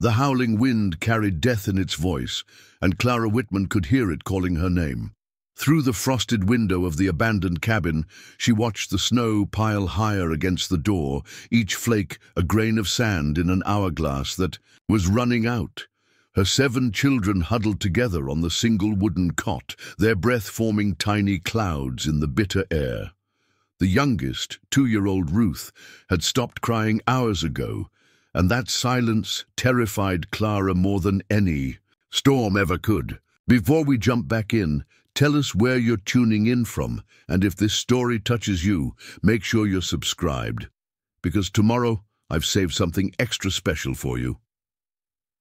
The howling wind carried death in its voice, and Clara Whitman could hear it calling her name. Through the frosted window of the abandoned cabin, she watched the snow pile higher against the door, each flake a grain of sand in an hourglass that was running out. Her 7 children huddled together on the single wooden cot, their breath forming tiny clouds in the bitter air. The youngest, 2-year-old Ruth, had stopped crying hours ago, and that silence terrified Clara more than any storm ever could. Before we jump back in, tell us where you're tuning in from, and if this story touches you, make sure you're subscribed, because tomorrow I've saved something extra special for you.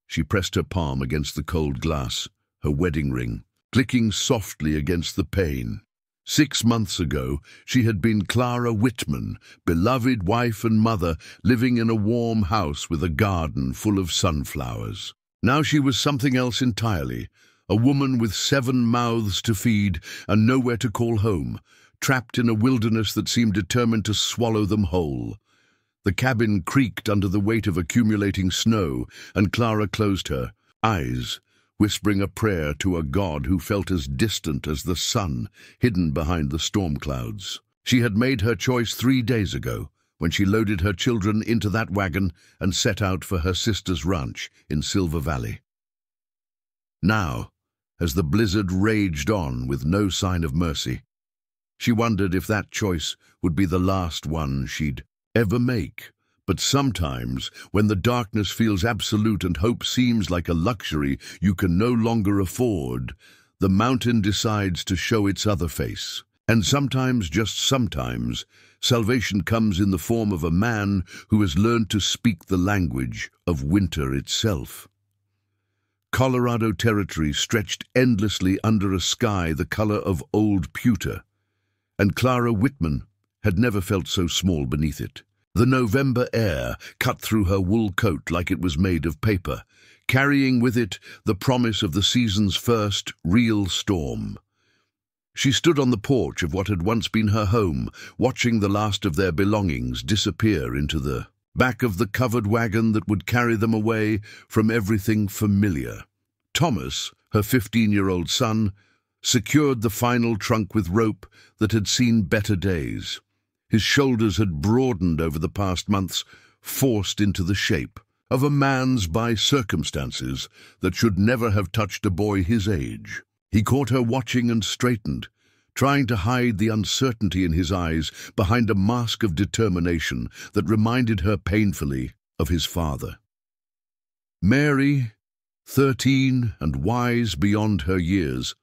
She pressed her palm against the cold glass, her wedding ring, clicking softly against the pane. 6 months ago, she had been Clara Whitman, beloved wife and mother, living in a warm house with a garden full of sunflowers. Now she was something else entirely, a woman with 7 mouths to feed and nowhere to call home, trapped in a wilderness that seemed determined to swallow them whole. The cabin creaked under the weight of accumulating snow, and Clara closed her eyes, whispering a prayer to a God who felt as distant as the sun, hidden behind the storm clouds. She had made her choice 3 days ago, when she loaded her children into that wagon and set out for her sister's ranch in Silver Valley. Now, as the blizzard raged on with no sign of mercy, she wondered if that choice would be the last one she'd ever make. But sometimes, when the darkness feels absolute and hope seems like a luxury you can no longer afford, the mountain decides to show its other face. And sometimes, just sometimes, salvation comes in the form of a man who has learned to speak the language of winter itself. Colorado Territory stretched endlessly under a sky the color of old pewter, and Clara Whitman had never felt so small beneath it. The November air cut through her wool coat like it was made of paper, carrying with it the promise of the season's first real storm. She stood on the porch of what had once been her home, watching the last of their belongings disappear into the back of the covered wagon that would carry them away from everything familiar. Thomas, her 15-year-old son, secured the final trunk with rope that had seen better days. His shoulders had broadened over the past months, forced into the shape of a man's by circumstances that should never have touched a boy his age. He caught her watching and straightened, trying to hide the uncertainty in his eyes behind a mask of determination that reminded her painfully of his father. Mary, 13 and wise beyond her years,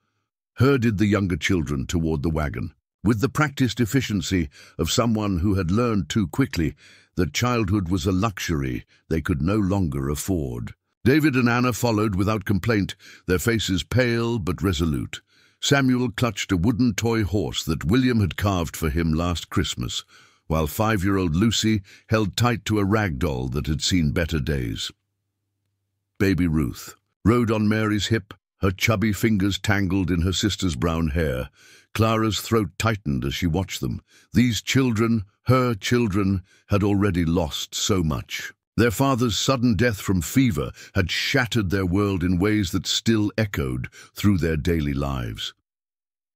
herded the younger children toward the wagon, with the practiced efficiency of someone who had learned too quickly that childhood was a luxury they could no longer afford. David and Anna followed without complaint, their faces pale but resolute. Samuel clutched a wooden toy horse that William had carved for him last Christmas, while 5-year-old Lucy held tight to a rag doll that had seen better days. Baby Ruth rode on Mary's hip, her chubby fingers tangled in her sister's brown hair. Clara's throat tightened as she watched them. These children, her children, had already lost so much. Their father's sudden death from fever had shattered their world in ways that still echoed through their daily lives.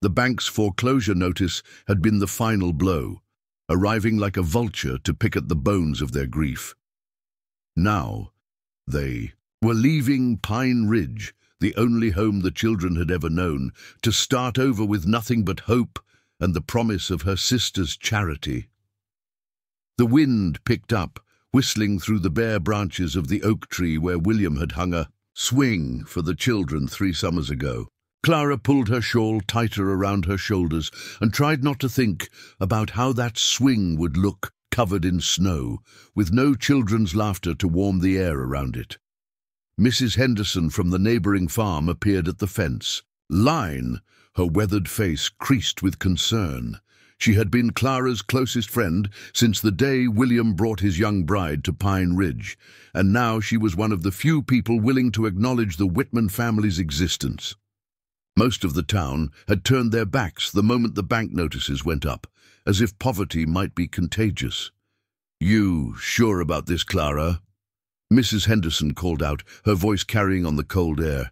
The bank's foreclosure notice had been the final blow, arriving like a vulture to pick at the bones of their grief. Now, they were leaving Pine Ridge, the only home the children had ever known, to start over with nothing but hope and the promise of her sister's charity. The wind picked up, whistling through the bare branches of the oak tree where William had hung a swing for the children 3 summers ago. Clara pulled her shawl tighter around her shoulders and tried not to think about how that swing would look covered in snow, with no children's laughter to warm the air around it. Mrs. Henderson from the neighboring farm appeared at the fence. Line, her weathered face creased with concern. She had been Clara's closest friend since the day William brought his young bride to Pine Ridge, and now she was one of the few people willing to acknowledge the Whitman family's existence. Most of the town had turned their backs the moment the bank notices went up, as if poverty might be contagious. "You sure about this, Clara?" Mrs. Henderson called out, her voice carrying on the cold air.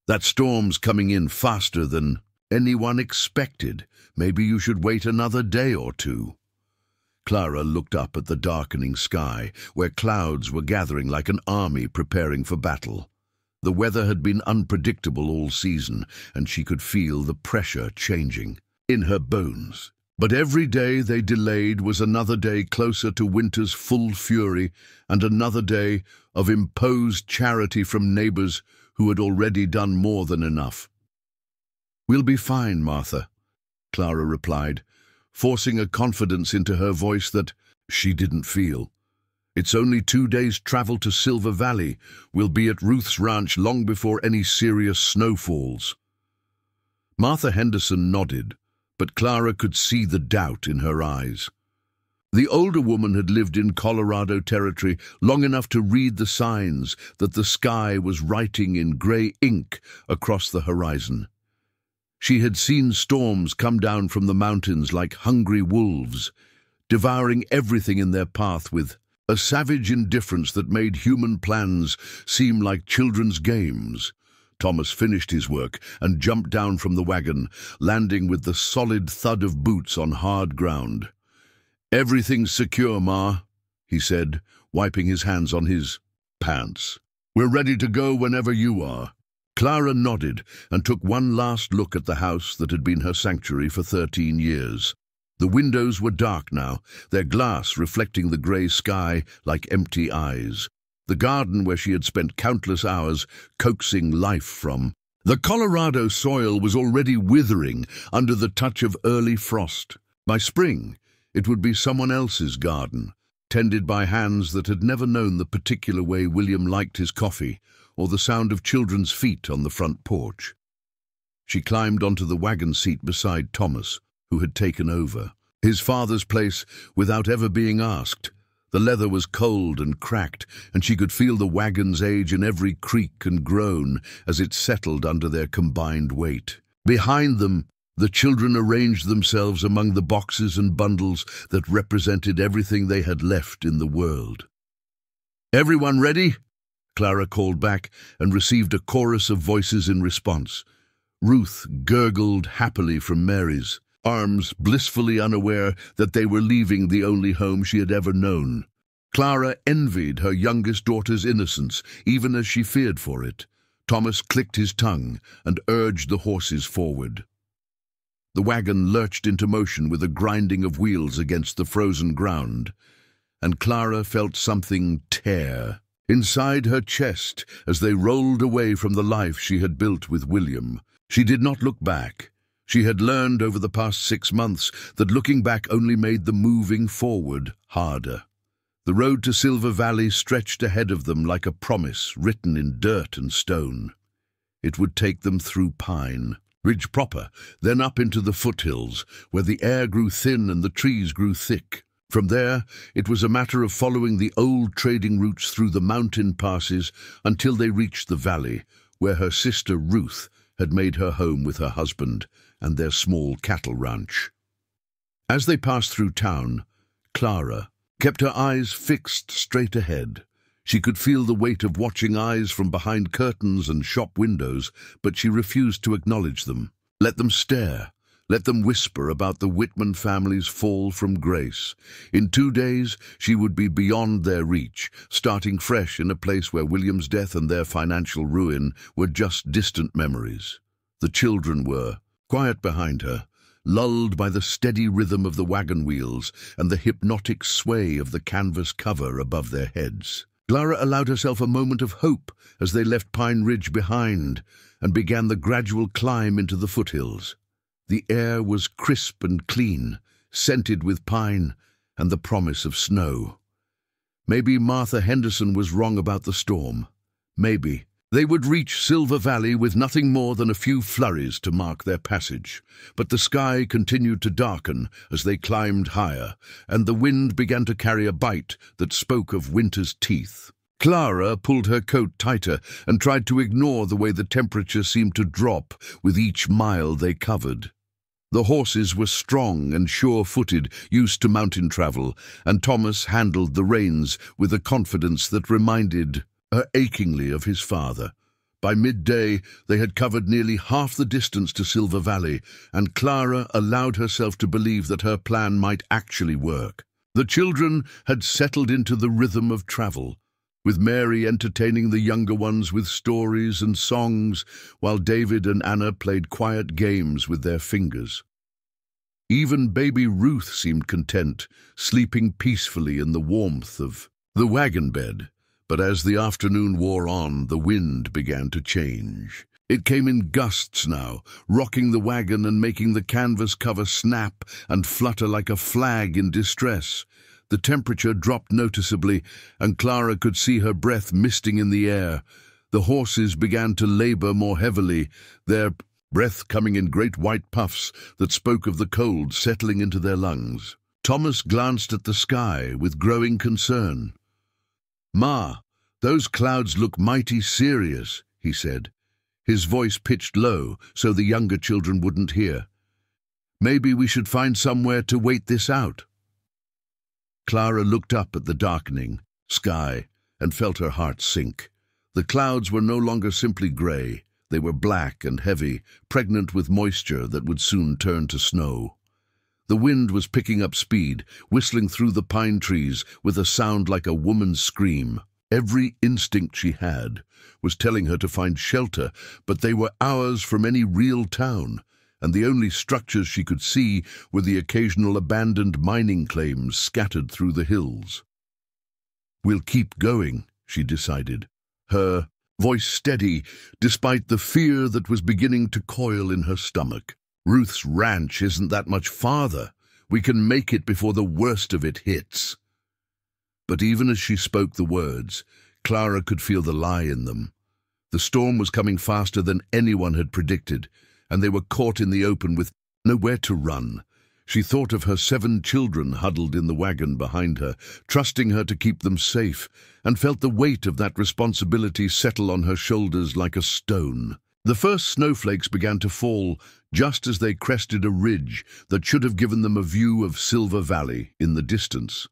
"That storm's coming in faster than anyone expected. Maybe you should wait another day or two." Clara looked up at the darkening sky, where clouds were gathering like an army preparing for battle. The weather had been unpredictable all season, and she could feel the pressure changing in her bones. But every day they delayed was another day closer to winter's full fury, and another day of imposed charity from neighbors who had already done more than enough. "We'll be fine, Martha," Clara replied, forcing a confidence into her voice that she didn't feel. "It's only 2 days' travel to Silver Valley. We'll be at Ruth's ranch long before any serious snow falls." Martha Henderson nodded, but Clara could see the doubt in her eyes. The older woman had lived in Colorado territory long enough to read the signs that the sky was writing in gray ink across the horizon. She had seen storms come down from the mountains like hungry wolves, devouring everything in their path with a savage indifference that made human plans seem like children's games. Thomas finished his work and jumped down from the wagon, landing with the solid thud of boots on hard ground. "Everything's secure, Ma," he said, wiping his hands on his pants. "We're ready to go whenever you are." Clara nodded and took one last look at the house that had been her sanctuary for 13 years. The windows were dark now, their glass reflecting the grey sky like empty eyes. The garden where she had spent countless hours coaxing life from. The Colorado soil was already withering under the touch of early frost. By spring, it would be someone else's garden, tended by hands that had never known the particular way William liked his coffee, or the sound of children's feet on the front porch. She climbed onto the wagon seat beside Thomas, who had taken over his father's place without ever being asked. The leather was cold and cracked, and she could feel the wagon's age in every creak and groan as it settled under their combined weight. Behind them, the children arranged themselves among the boxes and bundles that represented everything they had left in the world. "Everyone ready?" Clara called back and received a chorus of voices in response. Ruth gurgled happily from Mary's arms, blissfully unaware that they were leaving the only home she had ever known. Clara envied her youngest daughter's innocence, even as she feared for it. Thomas clicked his tongue and urged the horses forward. The wagon lurched into motion with a grinding of wheels against the frozen ground, and Clara felt something tear inside her chest as they rolled away from the life she had built with William. She did not look back. She had learned over the past 6 months that looking back only made the moving forward harder. The road to Silver Valley stretched ahead of them like a promise written in dirt and stone. It would take them through Pine Ridge proper, then up into the foothills, where the air grew thin and the trees grew thick. From there, it was a matter of following the old trading routes through the mountain passes until they reached the valley, where her sister Ruth had made her home with her husband and their small cattle ranch. As they passed through town, Clara kept her eyes fixed straight ahead. She could feel the weight of watching eyes from behind curtains and shop windows, but she refused to acknowledge them. Let them stare. Let them whisper about the Whitman family's fall from grace. In 2 days, she would be beyond their reach, starting fresh in a place where William's death and their financial ruin were just distant memories. The children were quiet behind her, lulled by the steady rhythm of the wagon wheels and the hypnotic sway of the canvas cover above their heads. Clara allowed herself a moment of hope as they left Pine Ridge behind and began the gradual climb into the foothills. The air was crisp and clean, scented with pine and the promise of snow. Maybe Martha Henderson was wrong about the storm. Maybe. They would reach Silver Valley with nothing more than a few flurries to mark their passage, but the sky continued to darken as they climbed higher, and the wind began to carry a bite that spoke of winter's teeth. Clara pulled her coat tighter and tried to ignore the way the temperature seemed to drop with each mile they covered. The horses were strong and sure-footed, used to mountain travel, and Thomas handled the reins with a confidence that reminded her achingly of his father. By midday, they had covered nearly half the distance to Silver Valley, and Clara allowed herself to believe that her plan might actually work. The children had settled into the rhythm of travel, with Mary entertaining the younger ones with stories and songs, while David and Anna played quiet games with their fingers. Even baby Ruth seemed content, sleeping peacefully in the warmth of the wagon bed. But as the afternoon wore on, the wind began to change. It came in gusts now, rocking the wagon and making the canvas cover snap and flutter like a flag in distress. The temperature dropped noticeably, and Clara could see her breath misting in the air. The horses began to labor more heavily, their breath coming in great white puffs that spoke of the cold settling into their lungs. Thomas glanced at the sky with growing concern. "Ma, those clouds look mighty serious," he said, his voice pitched low so the younger children wouldn't hear. "Maybe we should find somewhere to wait this out." Clara looked up at the darkening sky and felt her heart sink. The clouds were no longer simply grey. They were black and heavy, pregnant with moisture that would soon turn to snow. The wind was picking up speed, whistling through the pine trees with a sound like a woman's scream. Every instinct she had was telling her to find shelter, but they were hours from any real town, and the only structures she could see were the occasional abandoned mining claims scattered through the hills. "We'll keep going," she decided, her voice steady despite the fear that was beginning to coil in her stomach. "Ruth's ranch isn't that much farther. We can make it before the worst of it hits." But even as she spoke the words, Clara could feel the lie in them. The storm was coming faster than anyone had predicted, and they were caught in the open with nowhere to run. She thought of her 7 children huddled in the wagon behind her, trusting her to keep them safe, and felt the weight of that responsibility settle on her shoulders like a stone. The first snowflakes began to fall just as they crested a ridge that should have given them a view of Silver Valley in the distance.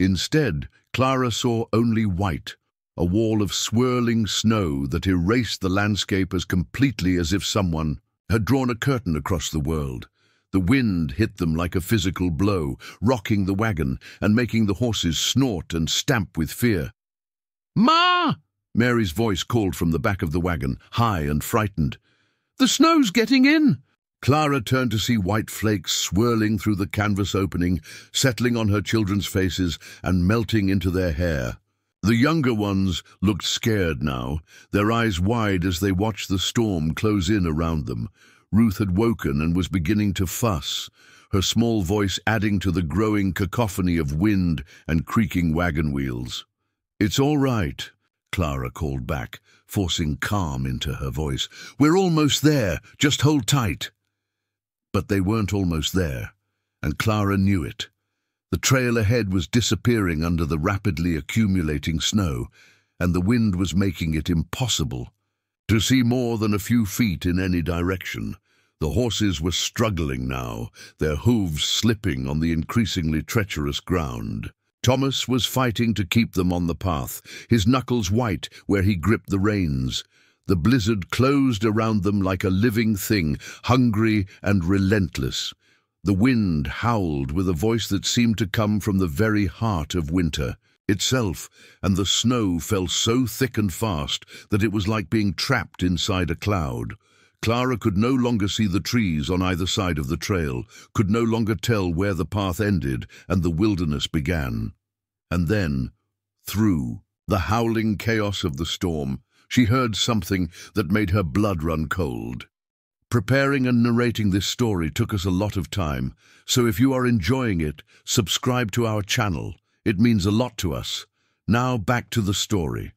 Instead, Clara saw only white, a wall of swirling snow that erased the landscape as completely as if someone had drawn a curtain across the world. The wind hit them like a physical blow, rocking the wagon and making the horses snort and stamp with fear. "Ma!" Mary's voice called from the back of the wagon, high and frightened. "The snow's getting in!" Clara turned to see white flakes swirling through the canvas opening, settling on her children's faces and melting into their hair. The younger ones looked scared now, their eyes wide as they watched the storm close in around them. Ruth had woken and was beginning to fuss, her small voice adding to the growing cacophony of wind and creaking wagon wheels. "It's all right," Clara called back, forcing calm into her voice. "We're almost there, just hold tight." But they weren't almost there, and Clara knew it. The trail ahead was disappearing under the rapidly accumulating snow, and the wind was making it impossible to see more than a few feet in any direction. The horses were struggling now, their hooves slipping on the increasingly treacherous ground. Thomas was fighting to keep them on the path, his knuckles white where he gripped the reins. The blizzard closed around them like a living thing, hungry and relentless. The wind howled with a voice that seemed to come from the very heart of winter itself, and the snow fell so thick and fast that it was like being trapped inside a cloud. Clara could no longer see the trees on either side of the trail, could no longer tell where the path ended and the wilderness began. And then, through the howling chaos of the storm, she heard something that made her blood run cold. Preparing and narrating this story took us a lot of time, so if you are enjoying it, subscribe to our channel. It means a lot to us. Now back to the story.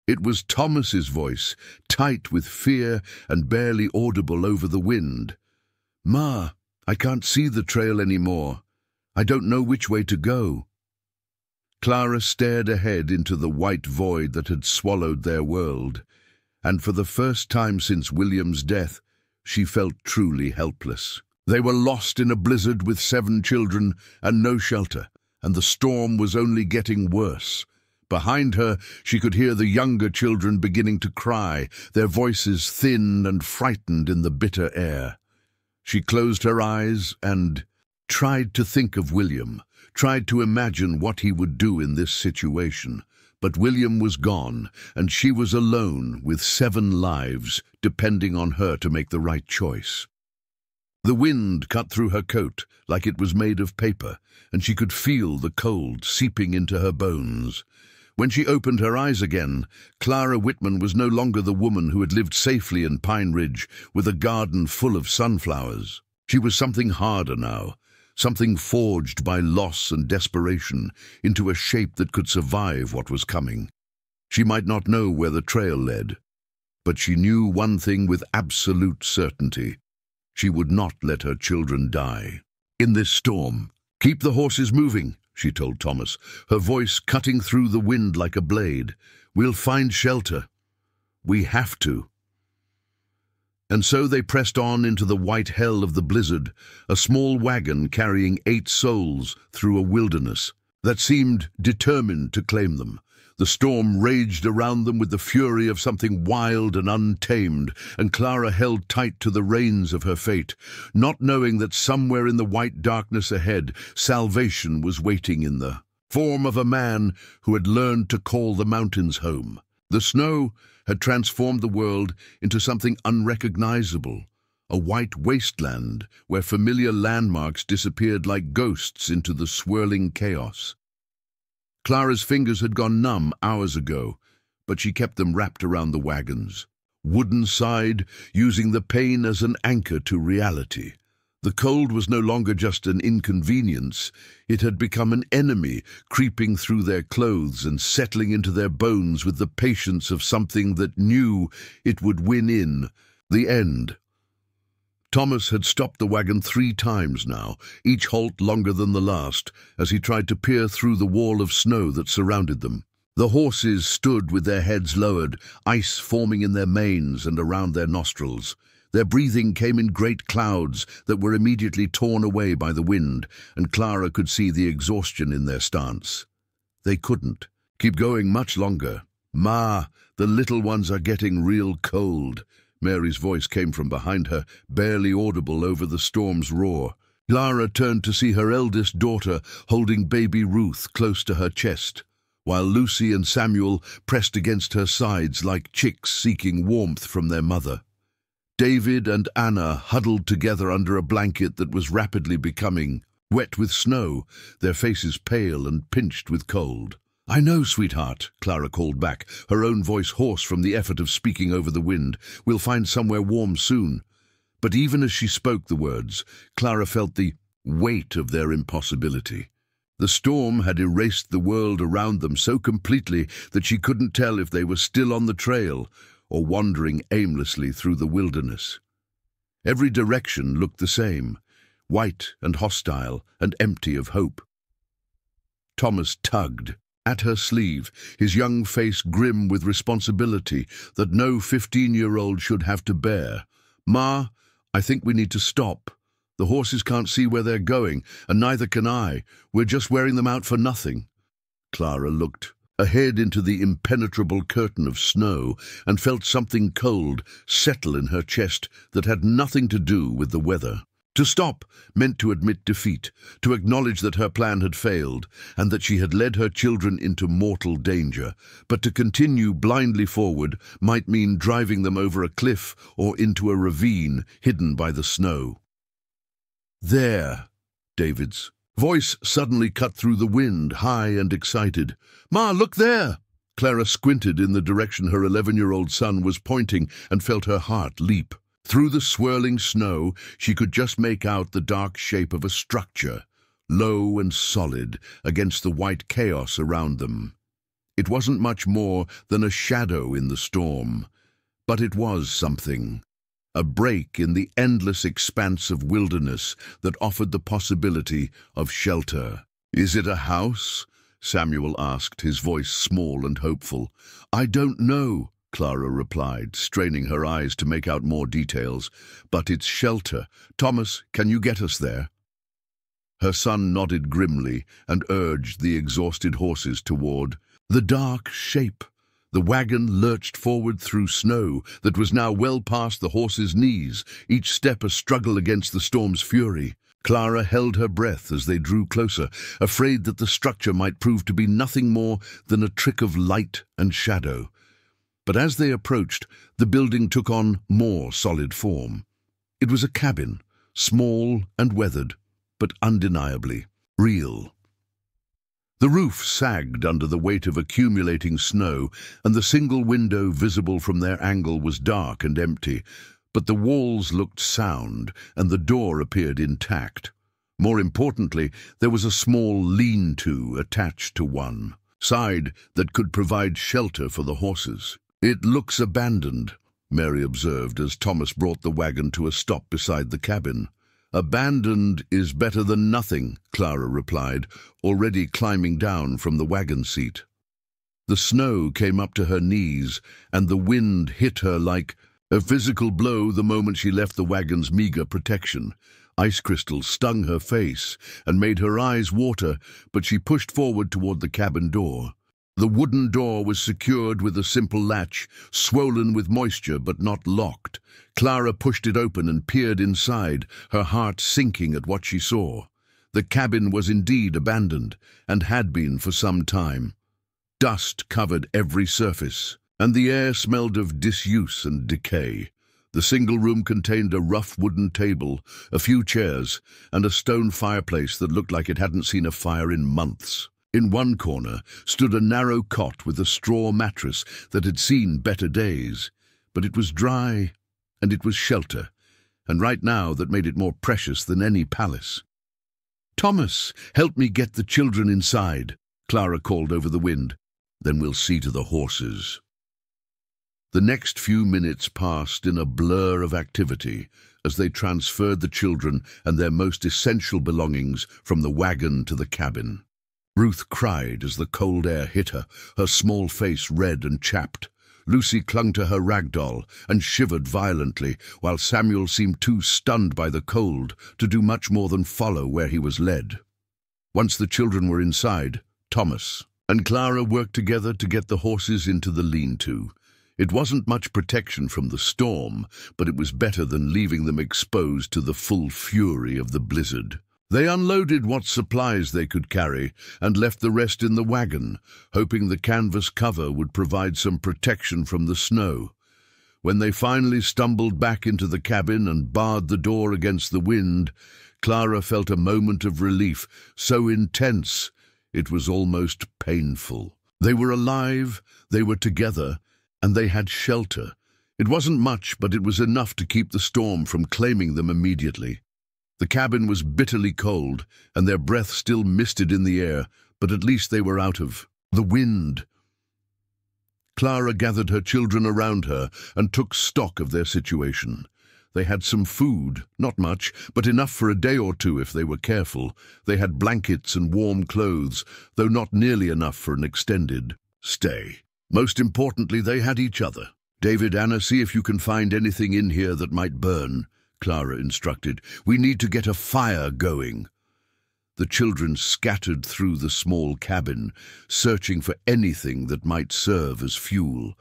It was Thomas's voice, tight with fear and barely audible over the wind. "Ma, I can't see the trail anymore. I don't know which way to go." Clara stared ahead into the white void that had swallowed their world, and for the first time since William's death, she felt truly helpless. They were lost in a blizzard with 7 children and no shelter, and the storm was only getting worse. Behind her, she could hear the younger children beginning to cry, their voices thin and frightened in the bitter air. She closed her eyes and tried to think of William, tried to imagine what he would do in this situation. But William was gone, and she was alone with 7 lives, depending on her to make the right choice. The wind cut through her coat like it was made of paper, and she could feel the cold seeping into her bones. When she opened her eyes again, Clara Whitman was no longer the woman who had lived safely in Pine Ridge with a garden full of sunflowers. She was something harder now, something forged by loss and desperation into a shape that could survive what was coming. She might not know where the trail led, but she knew one thing with absolute certainty. She would not let her children die. In this storm, "Keep the horses moving," she told Thomas, her voice cutting through the wind like a blade. "We'll find shelter. We have to." And so they pressed on into the white hell of the blizzard, a small wagon carrying 8 souls through a wilderness that seemed determined to claim them. The storm raged around them with the fury of something wild and untamed, and Clara held tight to the reins of her fate, not knowing that somewhere in the white darkness ahead, salvation was waiting in the form of a man who had learned to call the mountains home. The snow had transformed the world into something unrecognizable, a white wasteland where familiar landmarks disappeared like ghosts into the swirling chaos. Clara's fingers had gone numb hours ago, but she kept them wrapped around the wagons, wooden side, using the pane as an anchor to reality. The cold was no longer just an inconvenience. It had become an enemy, creeping through their clothes and settling into their bones with the patience of something that knew it would win in the end. Thomas had stopped the wagon 3 times now, each halt longer than the last, as he tried to peer through the wall of snow that surrounded them. The horses stood with their heads lowered, ice forming in their manes and around their nostrils. Their breathing came in great clouds that were immediately torn away by the wind, and Clara could see the exhaustion in their stance. They couldn't keep going much longer. "Ma, the little ones are getting real cold." Mary's voice came from behind her, barely audible over the storm's roar. Clara turned to see her eldest daughter holding baby Ruth close to her chest, while Lucy and Samuel pressed against her sides like chicks seeking warmth from their mother. David and Anna huddled together under a blanket that was rapidly becoming wet with snow, their faces pale and pinched with cold. "I know, sweetheart," Clara called back, her own voice hoarse from the effort of speaking over the wind. "We'll find somewhere warm soon." But even as she spoke the words, Clara felt the weight of their impossibility. The storm had erased the world around them so completely that she couldn't tell if they were still on the trail or wandering aimlessly through the wilderness. Every direction looked the same, white and hostile and empty of hope. Thomas tugged at her sleeve, his young face grim with responsibility that no 15-year-old should have to bear. "Ma, I think we need to stop. The horses can't see where they're going, and neither can I. We're just wearing them out for nothing." Clara looked ahead into the impenetrable curtain of snow and felt something cold settle in her chest that had nothing to do with the weather. To stop meant to admit defeat, to acknowledge that her plan had failed and that she had led her children into mortal danger. But to continue blindly forward might mean driving them over a cliff or into a ravine hidden by the snow. "There," David's voice suddenly cut through the wind, high and excited. "Ma, look there!" Clara squinted in the direction her 11-year-old son was pointing and felt her heart leap. Through the swirling snow, she could just make out the dark shape of a structure, low and solid, against the white chaos around them. It wasn't much more than a shadow in the storm, but it was something. A break in the endless expanse of wilderness that offered the possibility of shelter. "Is it a house?" Samuel asked, his voice small and hopeful. "I don't know," Clara replied, straining her eyes to make out more details. "But it's shelter. Thomas, can you get us there?" Her son nodded grimly and urged the exhausted horses toward the dark shape. The wagon lurched forward through snow that was now well past the horses' knees, each step a struggle against the storm's fury. Clara held her breath as they drew closer, afraid that the structure might prove to be nothing more than a trick of light and shadow. But as they approached, the building took on more solid form. It was a cabin, small and weathered, but undeniably real. The roof sagged under the weight of accumulating snow, and the single window visible from their angle was dark and empty, but the walls looked sound and the door appeared intact. More importantly, there was a small lean-to attached to one side that could provide shelter for the horses. "It looks abandoned," Mary observed as Thomas brought the wagon to a stop beside the cabin. "Abandoned is better than nothing," Clara replied, already climbing down from the wagon seat. The snow came up to her knees, and the wind hit her like a physical blow the moment she left the wagon's meager protection. Ice crystals stung her face and made her eyes water, but she pushed forward toward the cabin door. The wooden door was secured with a simple latch, swollen with moisture but not locked. Clara pushed it open and peered inside, her heart sinking at what she saw. The cabin was indeed abandoned, and had been for some time. Dust covered every surface, and the air smelled of disuse and decay. The single room contained a rough wooden table, a few chairs, and a stone fireplace that looked like it hadn't seen a fire in months. In one corner stood a narrow cot with a straw mattress that had seen better days, but it was dry, and it was shelter, and right now that made it more precious than any palace. "Thomas, help me get the children inside," Clara called over the wind. "Then we'll see to the horses." The next few minutes passed in a blur of activity as they transferred the children and their most essential belongings from the wagon to the cabin. Ruth cried as the cold air hit her, her small face red and chapped. Lucy clung to her rag doll and shivered violently, while Samuel seemed too stunned by the cold to do much more than follow where he was led. Once the children were inside, Thomas and Clara worked together to get the horses into the lean-to. It wasn't much protection from the storm, but it was better than leaving them exposed to the full fury of the blizzard. They unloaded what supplies they could carry and left the rest in the wagon, hoping the canvas cover would provide some protection from the snow. When they finally stumbled back into the cabin and barred the door against the wind, Clara felt a moment of relief, so intense it was almost painful. They were alive, they were together, and they had shelter. It wasn't much, but it was enough to keep the storm from claiming them immediately. The cabin was bitterly cold, and their breath still misted in the air, but at least they were out of the wind. Clara gathered her children around her and took stock of their situation. They had some food, not much, but enough for a day or two if they were careful. They had blankets and warm clothes, though not nearly enough for an extended stay. Most importantly, they had each other. "David, Anna, see if you can find anything in here that might burn," Clara instructed. "We need to get a fire going." The children scattered through the small cabin, searching for anything that might serve as fuel.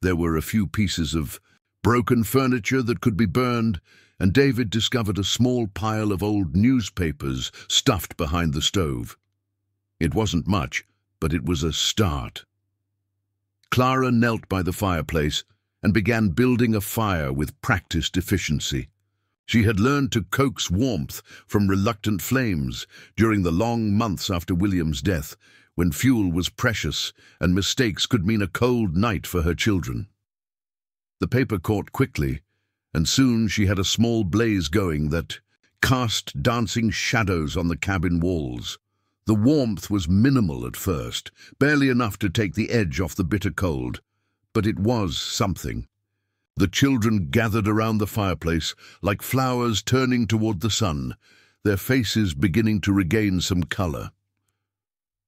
There were a few pieces of broken furniture that could be burned, and David discovered a small pile of old newspapers stuffed behind the stove. It wasn't much, but it was a start. Clara knelt by the fireplace and began building a fire with practiced efficiency. She had learned to coax warmth from reluctant flames during the long months after William's death, when fuel was precious and mistakes could mean a cold night for her children. The paper caught quickly, and soon she had a small blaze going that cast dancing shadows on the cabin walls. The warmth was minimal at first, barely enough to take the edge off the bitter cold, but it was something. The children gathered around the fireplace like flowers turning toward the sun, their faces beginning to regain some color.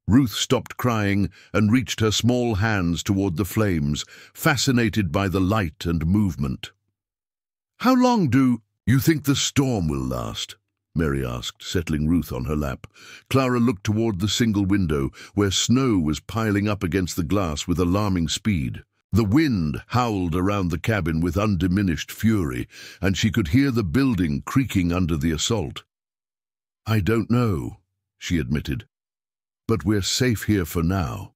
Ruth stopped crying and reached her small hands toward the flames, fascinated by the light and movement. "How long do you think the storm will last?" Mary asked, settling Ruth on her lap. Clara looked toward the single window, where snow was piling up against the glass with alarming speed. The wind howled around the cabin with undiminished fury, and she could hear the building creaking under the assault. "I don't know," she admitted, "but we're safe here for now."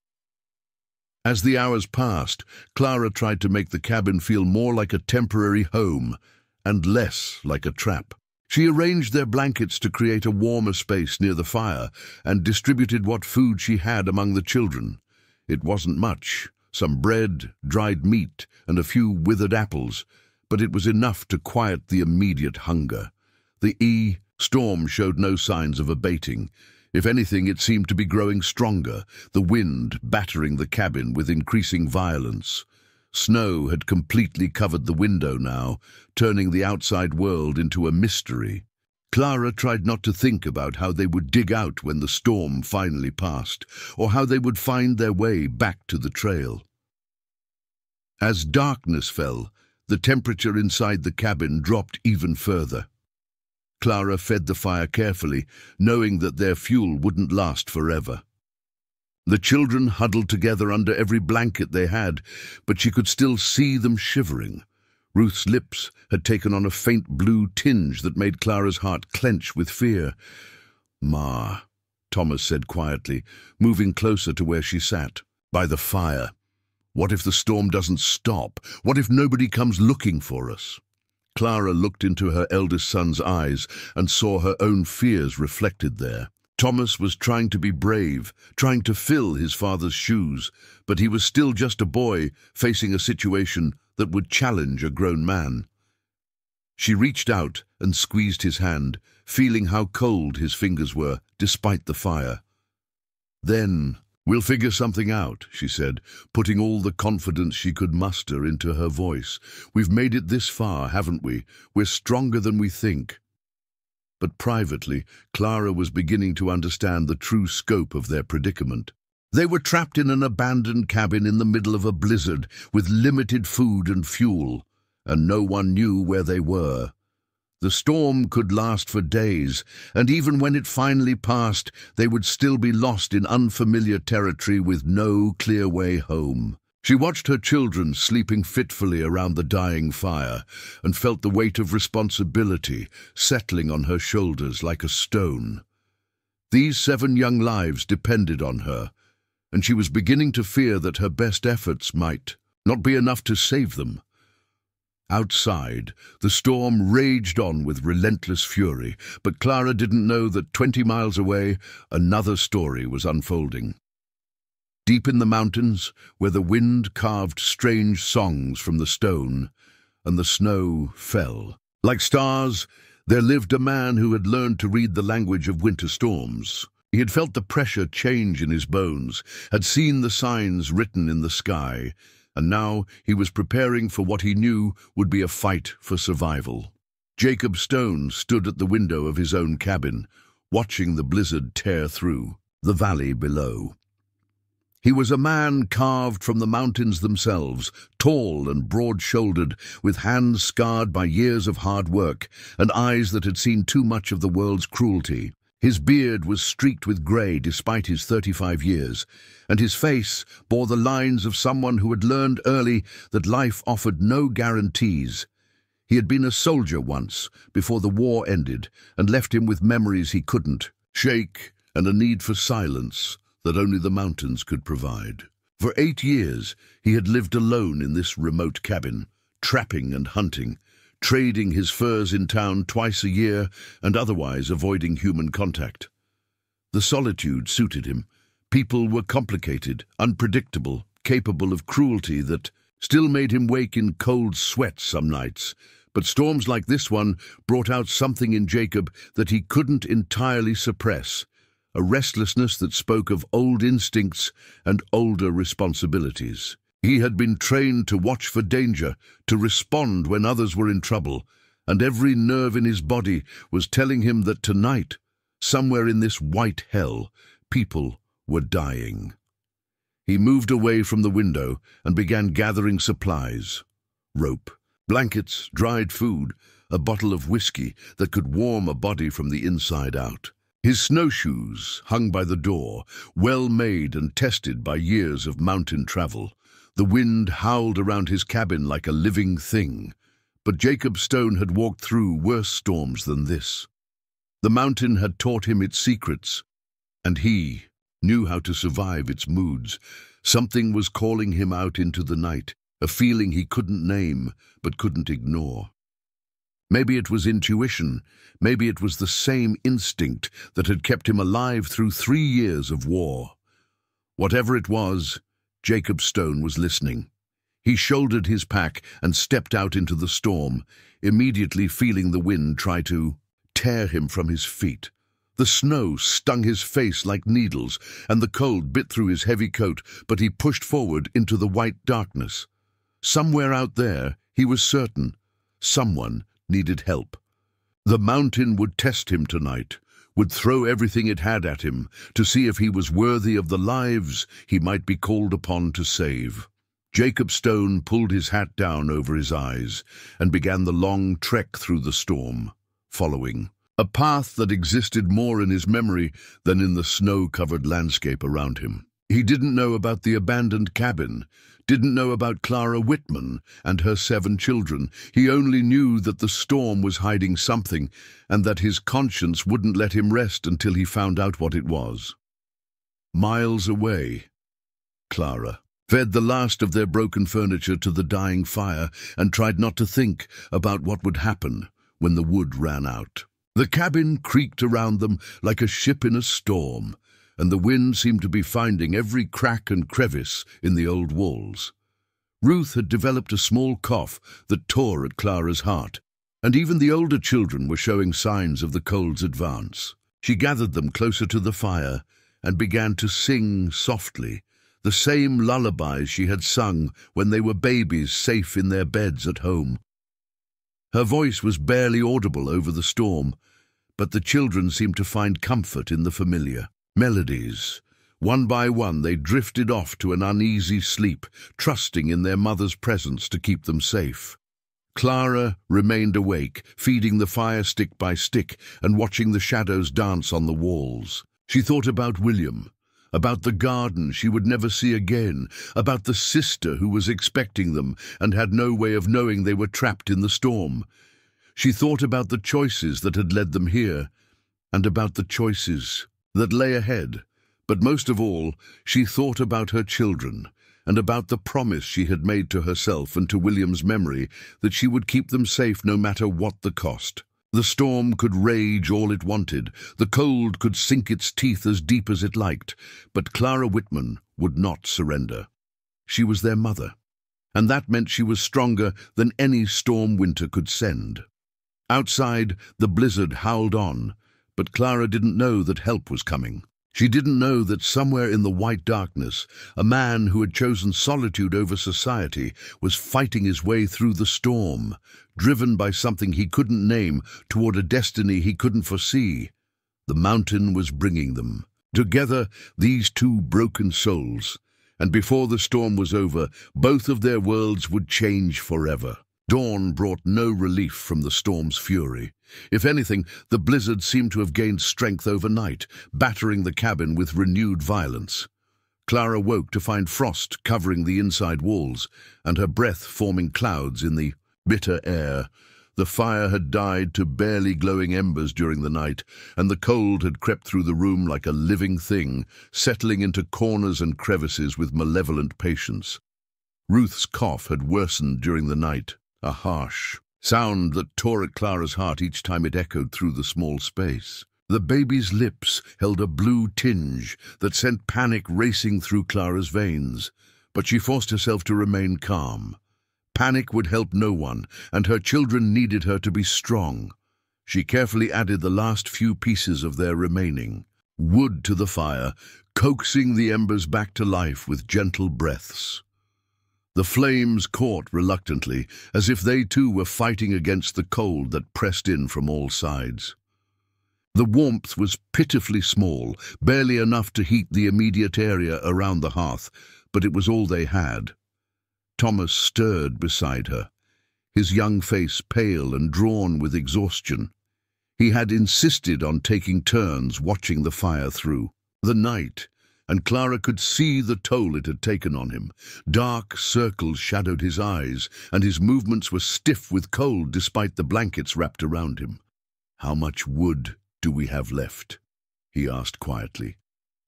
As the hours passed, Clara tried to make the cabin feel more like a temporary home and less like a trap. She arranged their blankets to create a warmer space near the fire and distributed what food she had among the children. It wasn't much, some bread, dried meat, and a few withered apples, but it was enough to quiet the immediate hunger. The storm showed no signs of abating. If anything, it seemed to be growing stronger, the wind battering the cabin with increasing violence. Snow had completely covered the window now, turning the outside world into a mystery. Clara tried not to think about how they would dig out when the storm finally passed, or how they would find their way back to the trail. As darkness fell, the temperature inside the cabin dropped even further. Clara fed the fire carefully, knowing that their fuel wouldn't last forever. The children huddled together under every blanket they had, but she could still see them shivering. Ruth's lips had taken on a faint blue tinge that made Clara's heart clench with fear. "Ma," Thomas said quietly, moving closer to where she sat, by the fire. "What if the storm doesn't stop? What if nobody comes looking for us?" Clara looked into her eldest son's eyes and saw her own fears reflected there. Thomas was trying to be brave, trying to fill his father's shoes, but he was still just a boy facing a situation that would challenge a grown man. She reached out and squeezed his hand, feeling how cold his fingers were, despite the fire. "Then we'll figure something out," she said, putting all the confidence she could muster into her voice. "We've made it this far, haven't we? We're stronger than we think." But privately, Clara was beginning to understand the true scope of their predicament. They were trapped in an abandoned cabin in the middle of a blizzard, with limited food and fuel, and no one knew where they were. The storm could last for days, and even when it finally passed, they would still be lost in unfamiliar territory with no clear way home. She watched her children sleeping fitfully around the dying fire and felt the weight of responsibility settling on her shoulders like a stone. These 7 young lives depended on her, and she was beginning to fear that her best efforts might not be enough to save them. Outside, the storm raged on with relentless fury, but Clara didn't know that 20 miles away, another story was unfolding. Deep in the mountains, where the wind carved strange songs from the stone, and the snow fell. Like stars, there lived a man who had learned to read the language of winter storms. He had felt the pressure change in his bones, had seen the signs written in the sky, and now he was preparing for what he knew would be a fight for survival. Jacob Stone stood at the window of his own cabin, watching the blizzard tear through the valley below. He was a man carved from the mountains themselves, tall and broad-shouldered, with hands scarred by years of hard work and eyes that had seen too much of the world's cruelty. His beard was streaked with grey despite his 35 years, and his face bore the lines of someone who had learned early that life offered no guarantees. He had been a soldier once, before the war ended, and left him with memories he couldn't shake and a need for silence that only the mountains could provide. For 8 years, he had lived alone in this remote cabin, trapping and hunting, trading his furs in town twice a year and otherwise avoiding human contact. The solitude suited him. People were complicated, unpredictable, capable of cruelty that still made him wake in cold sweats some nights. But storms like this one brought out something in Jacob that he couldn't entirely suppress, a restlessness that spoke of old instincts and older responsibilities. He had been trained to watch for danger, to respond when others were in trouble, and every nerve in his body was telling him that tonight, somewhere in this white hell, people were dying. He moved away from the window and began gathering supplies: rope, blankets, dried food, a bottle of whiskey that could warm a body from the inside out. His snowshoes hung by the door, well made and tested by years of mountain travel. The wind howled around his cabin like a living thing, but Jacob Stone had walked through worse storms than this. The mountain had taught him its secrets, and he knew how to survive its moods. Something was calling him out into the night, a feeling he couldn't name but couldn't ignore. Maybe it was intuition, maybe it was the same instinct that had kept him alive through 3 years of war. Whatever it was, Jacob Stone was listening. He shouldered his pack and stepped out into the storm, immediately feeling the wind try to tear him from his feet. The snow stung his face like needles, and the cold bit through his heavy coat, but he pushed forward into the white darkness. Somewhere out there, he was certain, someone needed help. The mountain would test him tonight, would throw everything it had at him to see if he was worthy of the lives he might be called upon to save. Jacob Stone pulled his hat down over his eyes and began the long trek through the storm, following a path that existed more in his memory than in the snow-covered landscape around him. He didn't know about the abandoned cabin, didn't know about Clara Whitman and her 7 children. He only knew that the storm was hiding something and that his conscience wouldn't let him rest until he found out what it was. Miles away, Clara fed the last of their broken furniture to the dying fire and tried not to think about what would happen when the wood ran out. The cabin creaked around them like a ship in a storm, and the wind seemed to be finding every crack and crevice in the old walls. Ruth had developed a small cough that tore at Clara's heart, and even the older children were showing signs of the cold's advance. She gathered them closer to the fire and began to sing softly, the same lullabies she had sung when they were babies safe in their beds at home. Her voice was barely audible over the storm, but the children seemed to find comfort in the familiar melodies. One by one they drifted off to an uneasy sleep, trusting in their mother's presence to keep them safe. Clara remained awake, feeding the fire stick by stick and watching the shadows dance on the walls. She thought about William, about the garden she would never see again, about the sister who was expecting them and had no way of knowing they were trapped in the storm. She thought about the choices that had led them here, and about the choices that lay ahead. But most of all, she thought about her children, and about the promise she had made to herself and to William's memory that she would keep them safe no matter what the cost. The storm could rage all it wanted, the cold could sink its teeth as deep as it liked, but Clara Whitman would not surrender. She was their mother, and that meant she was stronger than any storm winter could send. Outside, the blizzard howled on, but Clara didn't know that help was coming. She didn't know that somewhere in the white darkness, a man who had chosen solitude over society was fighting his way through the storm, driven by something he couldn't name toward a destiny he couldn't foresee. The mountain was bringing them. Together, these 2 broken souls, and before the storm was over, both of their worlds would change forever. Dawn brought no relief from the storm's fury. If anything, the blizzard seemed to have gained strength overnight, battering the cabin with renewed violence. Clara woke to find frost covering the inside walls, and her breath forming clouds in the bitter air. The fire had died to barely glowing embers during the night, and the cold had crept through the room like a living thing, settling into corners and crevices with malevolent patience. Ruth's cough had worsened during the night, a harsh sound that tore at Clara's heart each time it echoed through the small space. The baby's lips held a blue tinge that sent panic racing through Clara's veins, but she forced herself to remain calm. Panic would help no one, and her children needed her to be strong. She carefully added the last few pieces of their remaining wood to the fire, coaxing the embers back to life with gentle breaths. The flames caught reluctantly, as if they too were fighting against the cold that pressed in from all sides. The warmth was pitifully small, barely enough to heat the immediate area around the hearth, but it was all they had. Thomas stirred beside her, his young face pale and drawn with exhaustion. He had insisted on taking turns watching the fire through the night, and Clara could see the toll it had taken on him. Dark circles shadowed his eyes, and his movements were stiff with cold despite the blankets wrapped around him. "How much wood do we have left?" he asked quietly,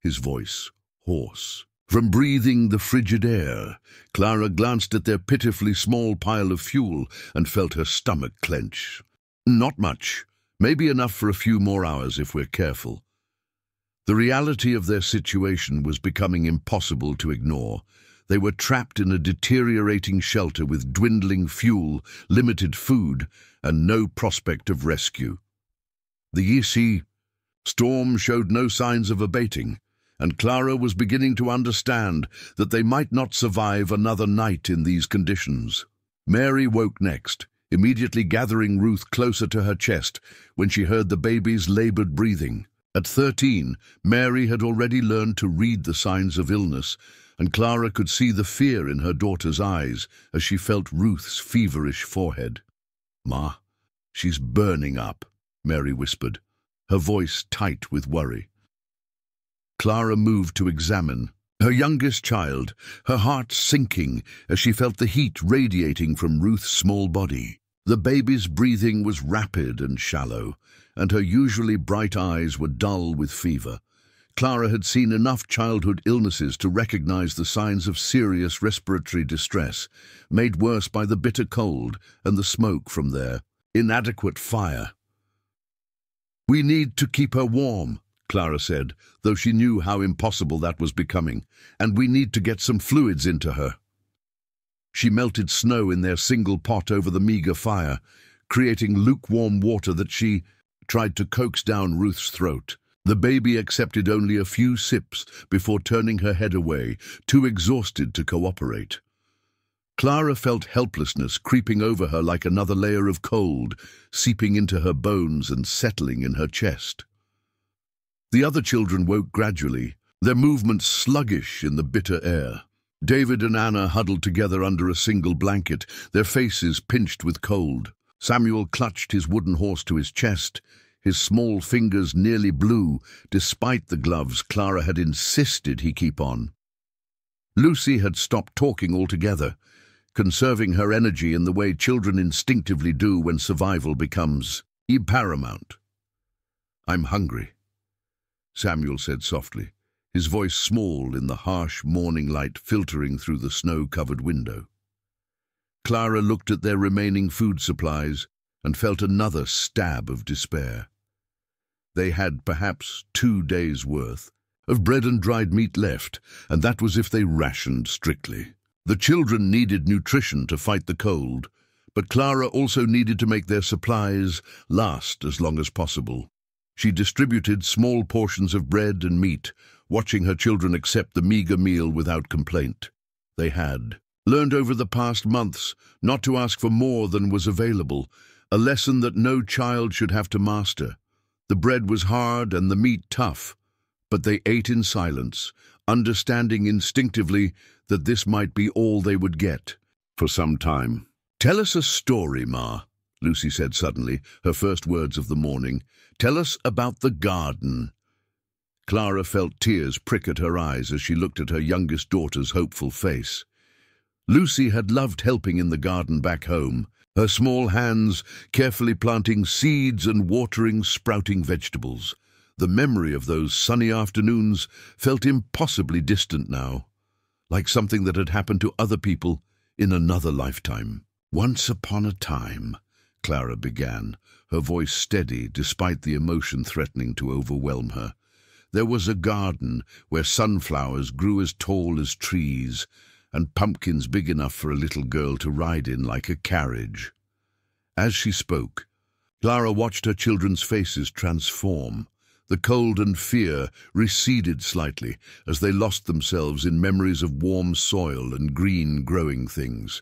his voice hoarse. From breathing the frigid air, Clara glanced at their pitifully small pile of fuel and felt her stomach clench. "Not much. Maybe enough for a few more hours if we're careful." The reality of their situation was becoming impossible to ignore. They were trapped in a deteriorating shelter with dwindling fuel, limited food, and no prospect of rescue. The Yisi storm showed no signs of abating, and Clara was beginning to understand that they might not survive another night in these conditions. Mary woke next, immediately gathering Ruth closer to her chest when she heard the baby's labored breathing. At 13, Mary had already learned to read the signs of illness, and Clara could see the fear in her daughter's eyes as she felt Ruth's feverish forehead. "Ma, she's burning up," Mary whispered, her voice tight with worry. Clara moved to examine her youngest child, her heart sinking as she felt the heat radiating from Ruth's small body. The baby's breathing was rapid and shallow, and her usually bright eyes were dull with fever. Clara had seen enough childhood illnesses to recognize the signs of serious respiratory distress, made worse by the bitter cold and the smoke from their inadequate fire. "We need to keep her warm," Clara said, though she knew how impossible that was becoming, "and we need to get some fluids into her." She melted snow in their single pot over the meager fire, creating lukewarm water that she tried to coax down Ruth's throat. The baby accepted only a few sips before turning her head away, too exhausted to cooperate. Clara felt helplessness creeping over her like another layer of cold, seeping into her bones and settling in her chest. The other children woke gradually, their movements sluggish in the bitter air. David and Anna huddled together under a single blanket, their faces pinched with cold. Samuel clutched his wooden horse to his chest, his small fingers nearly blue, despite the gloves Clara had insisted he keep on. Lucy had stopped talking altogether, conserving her energy in the way children instinctively do when survival becomes paramount. "I'm hungry," Samuel said softly, his voice small in the harsh morning light filtering through the snow-covered window. Clara looked at their remaining food supplies and felt another stab of despair. They had perhaps 2 days' worth of bread and dried meat left, and that was if they rationed strictly. The children needed nutrition to fight the cold, but Clara also needed to make their supplies last as long as possible. She distributed small portions of bread and meat, watching her children accept the meager meal without complaint. They had learned over the past months not to ask for more than was available, a lesson that no child should have to master. The bread was hard and the meat tough, but they ate in silence, understanding instinctively that this might be all they would get for some time. "Tell us a story, Ma," Lucy said suddenly, her first words of the morning. "Tell us about the garden." Clara felt tears prick at her eyes as she looked at her youngest daughter's hopeful face. Lucy had loved helping in the garden back home, her small hands carefully planting seeds and watering sprouting vegetables. The memory of those sunny afternoons felt impossibly distant now, like something that had happened to other people in another lifetime. "Once upon a time," Clara began, her voice steady despite the emotion threatening to overwhelm her, "there was a garden where sunflowers grew as tall as trees, and pumpkins big enough for a little girl to ride in like a carriage." As she spoke, Clara watched her children's faces transform. The cold and fear receded slightly as they lost themselves in memories of warm soil and green growing things.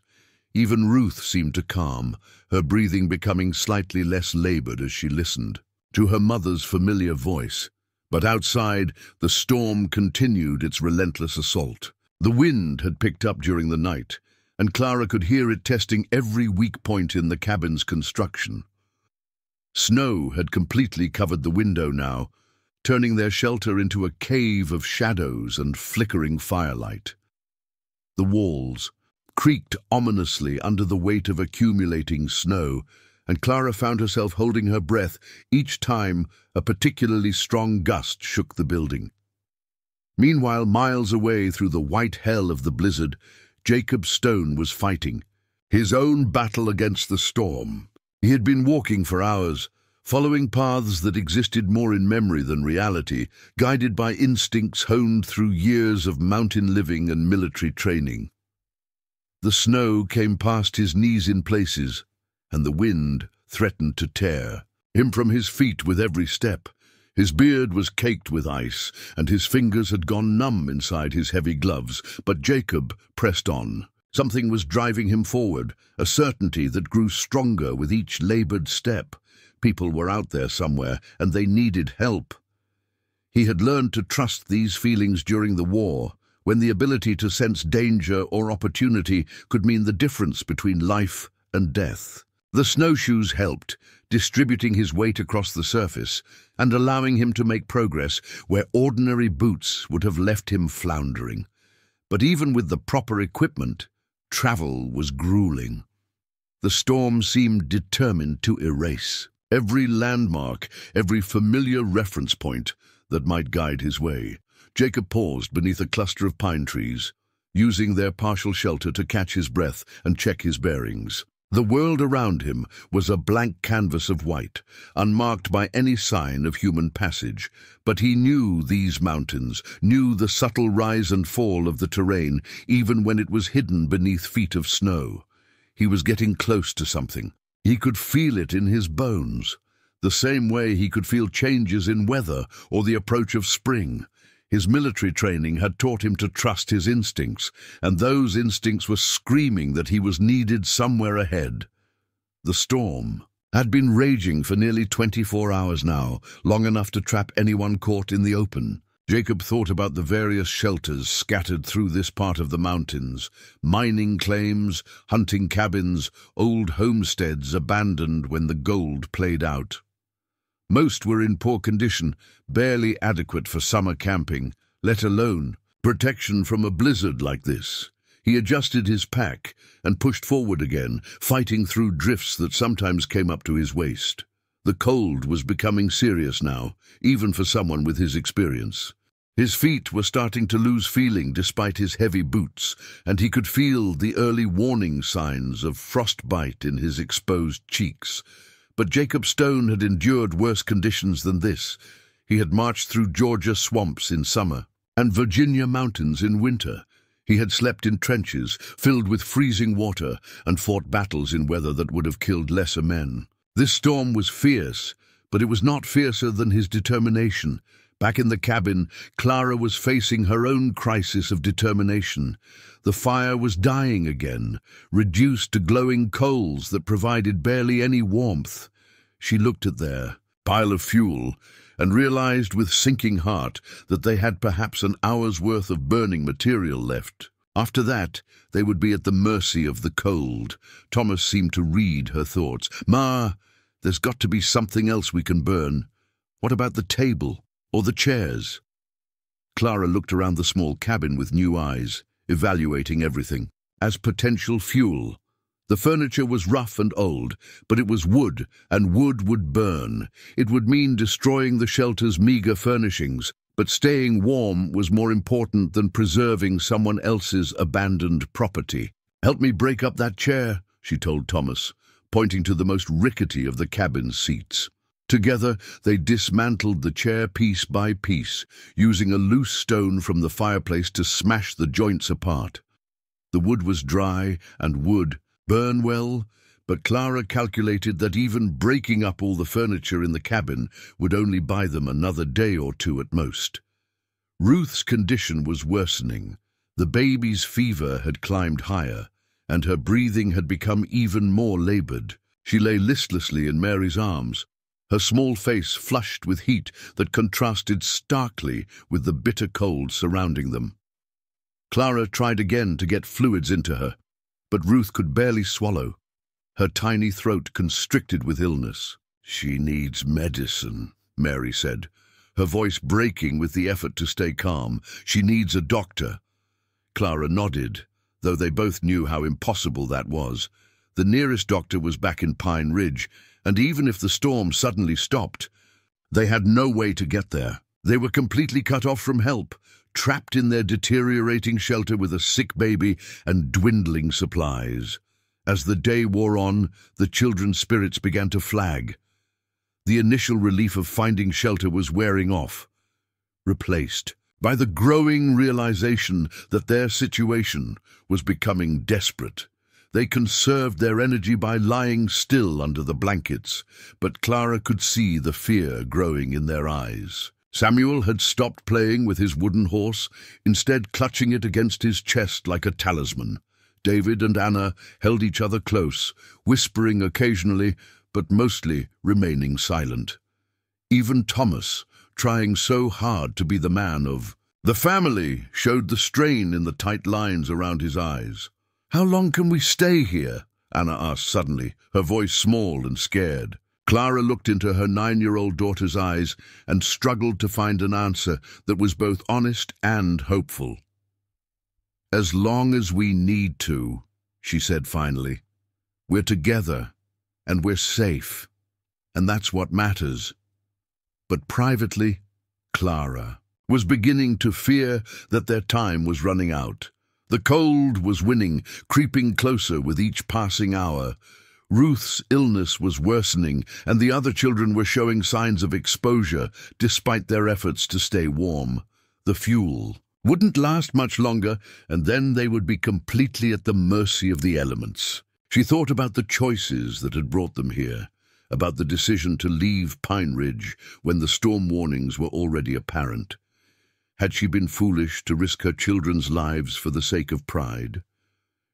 Even Ruth seemed to calm, her breathing becoming slightly less labored as she listened. to her mother's familiar voice. But outside, the storm continued its relentless assault. The wind had picked up during the night, and Clara could hear it testing every weak point in the cabin's construction. Snow had completely covered the window now, turning their shelter into a cave of shadows and flickering firelight. The walls creaked ominously under the weight of accumulating snow, and Clara found herself holding her breath each time a particularly strong gust shook the building. Meanwhile, miles away through the white hell of the blizzard, Jacob Stone was fighting his own battle against the storm. He had been walking for hours, following paths that existed more in memory than reality, guided by instincts honed through years of mountain living and military training. The snow came past his knees in places, and the wind threatened to tear him from his feet with every step. His beard was caked with ice, and his fingers had gone numb inside his heavy gloves, but Jacob pressed on. Something was driving him forward, a certainty that grew stronger with each labored step. People were out there somewhere, and they needed help. He had learned to trust these feelings during the war, when the ability to sense danger or opportunity could mean the difference between life and death. The snowshoes helped, distributing his weight across the surface and allowing him to make progress where ordinary boots would have left him floundering. But even with the proper equipment, travel was grueling. The storm seemed determined to erase every landmark, every familiar reference point that might guide his way. Jacob paused beneath a cluster of pine trees, using their partial shelter to catch his breath and check his bearings. The world around him was a blank canvas of white, unmarked by any sign of human passage. But he knew these mountains, knew the subtle rise and fall of the terrain, even when it was hidden beneath feet of snow. He was getting close to something. He could feel it in his bones, the same way he could feel changes in weather or the approach of spring. His military training had taught him to trust his instincts, and those instincts were screaming that he was needed somewhere ahead. The storm had been raging for nearly 24 hours now, long enough to trap anyone caught in the open. Jacob thought about the various shelters scattered through this part of the mountains, mining claims, hunting cabins, old homesteads abandoned when the gold played out. Most were in poor condition, barely adequate for summer camping, let alone protection from a blizzard like this. He adjusted his pack and pushed forward again, fighting through drifts that sometimes came up to his waist. The cold was becoming serious now, even for someone with his experience. His feet were starting to lose feeling despite his heavy boots, and he could feel the early warning signs of frostbite in his exposed cheeks. But Jacob Stone had endured worse conditions than this. He had marched through Georgia swamps in summer and Virginia mountains in winter. He had slept in trenches filled with freezing water and fought battles in weather that would have killed lesser men. This storm was fierce, but it was not fiercer than his determination. Back in the cabin, Clara was facing her own crisis of determination. The fire was dying again, reduced to glowing coals that provided barely any warmth. She looked at their pile of fuel and realized with sinking heart that they had perhaps an hour's worth of burning material left. After that, they would be at the mercy of the cold. Thomas seemed to read her thoughts. "Ma, there's got to be something else we can burn. What about the table or the chairs?" Clara looked around the small cabin with new eyes, evaluating everything as potential fuel. The furniture was rough and old, but it was wood, and wood would burn. It would mean destroying the shelter's meager furnishings, but staying warm was more important than preserving someone else's abandoned property. "Help me break up that chair," she told Thomas, pointing to the most rickety of the cabin's seats. Together, they dismantled the chair piece by piece, using a loose stone from the fireplace to smash the joints apart. The wood was dry and would burn well, but Clara calculated that even breaking up all the furniture in the cabin would only buy them another day or two at most. Ruth's condition was worsening. The baby's fever had climbed higher, and her breathing had become even more labored. She lay listlessly in Mary's arms, her small face flushed with heat that contrasted starkly with the bitter cold surrounding them. Clara tried again to get fluids into her, but Ruth could barely swallow, her tiny throat constricted with illness. "She needs medicine," Mary said, her voice breaking with the effort to stay calm. "She needs a doctor." Clara nodded, though they both knew how impossible that was. The nearest doctor was back in Pine Ridge, and even if the storm suddenly stopped, they had no way to get there. They were completely cut off from help, trapped in their deteriorating shelter with a sick baby and dwindling supplies. As the day wore on, the children's spirits began to flag. The initial relief of finding shelter was wearing off, replaced by the growing realization that their situation was becoming desperate. They conserved their energy by lying still under the blankets, but Clara could see the fear growing in their eyes. Samuel had stopped playing with his wooden horse, instead clutching it against his chest like a talisman. David and Anna held each other close, whispering occasionally, but mostly remaining silent. Even Thomas, trying so hard to be the man of the family, showed the strain in the tight lines around his eyes. "How long can we stay here?" Anna asked suddenly, her voice small and scared. Clara looked into her 9-year-old daughter's eyes and struggled to find an answer that was both honest and hopeful. "As long as we need to," she said finally. "We're together, and we're safe, and that's what matters." But privately, Clara was beginning to fear that their time was running out. The cold was winning, creeping closer with each passing hour. Ruth's illness was worsening, and the other children were showing signs of exposure, despite their efforts to stay warm. The fuel wouldn't last much longer, and then they would be completely at the mercy of the elements. She thought about the choices that had brought them here, about the decision to leave Pine Ridge when the storm warnings were already apparent. Had she been foolish to risk her children's lives for the sake of pride?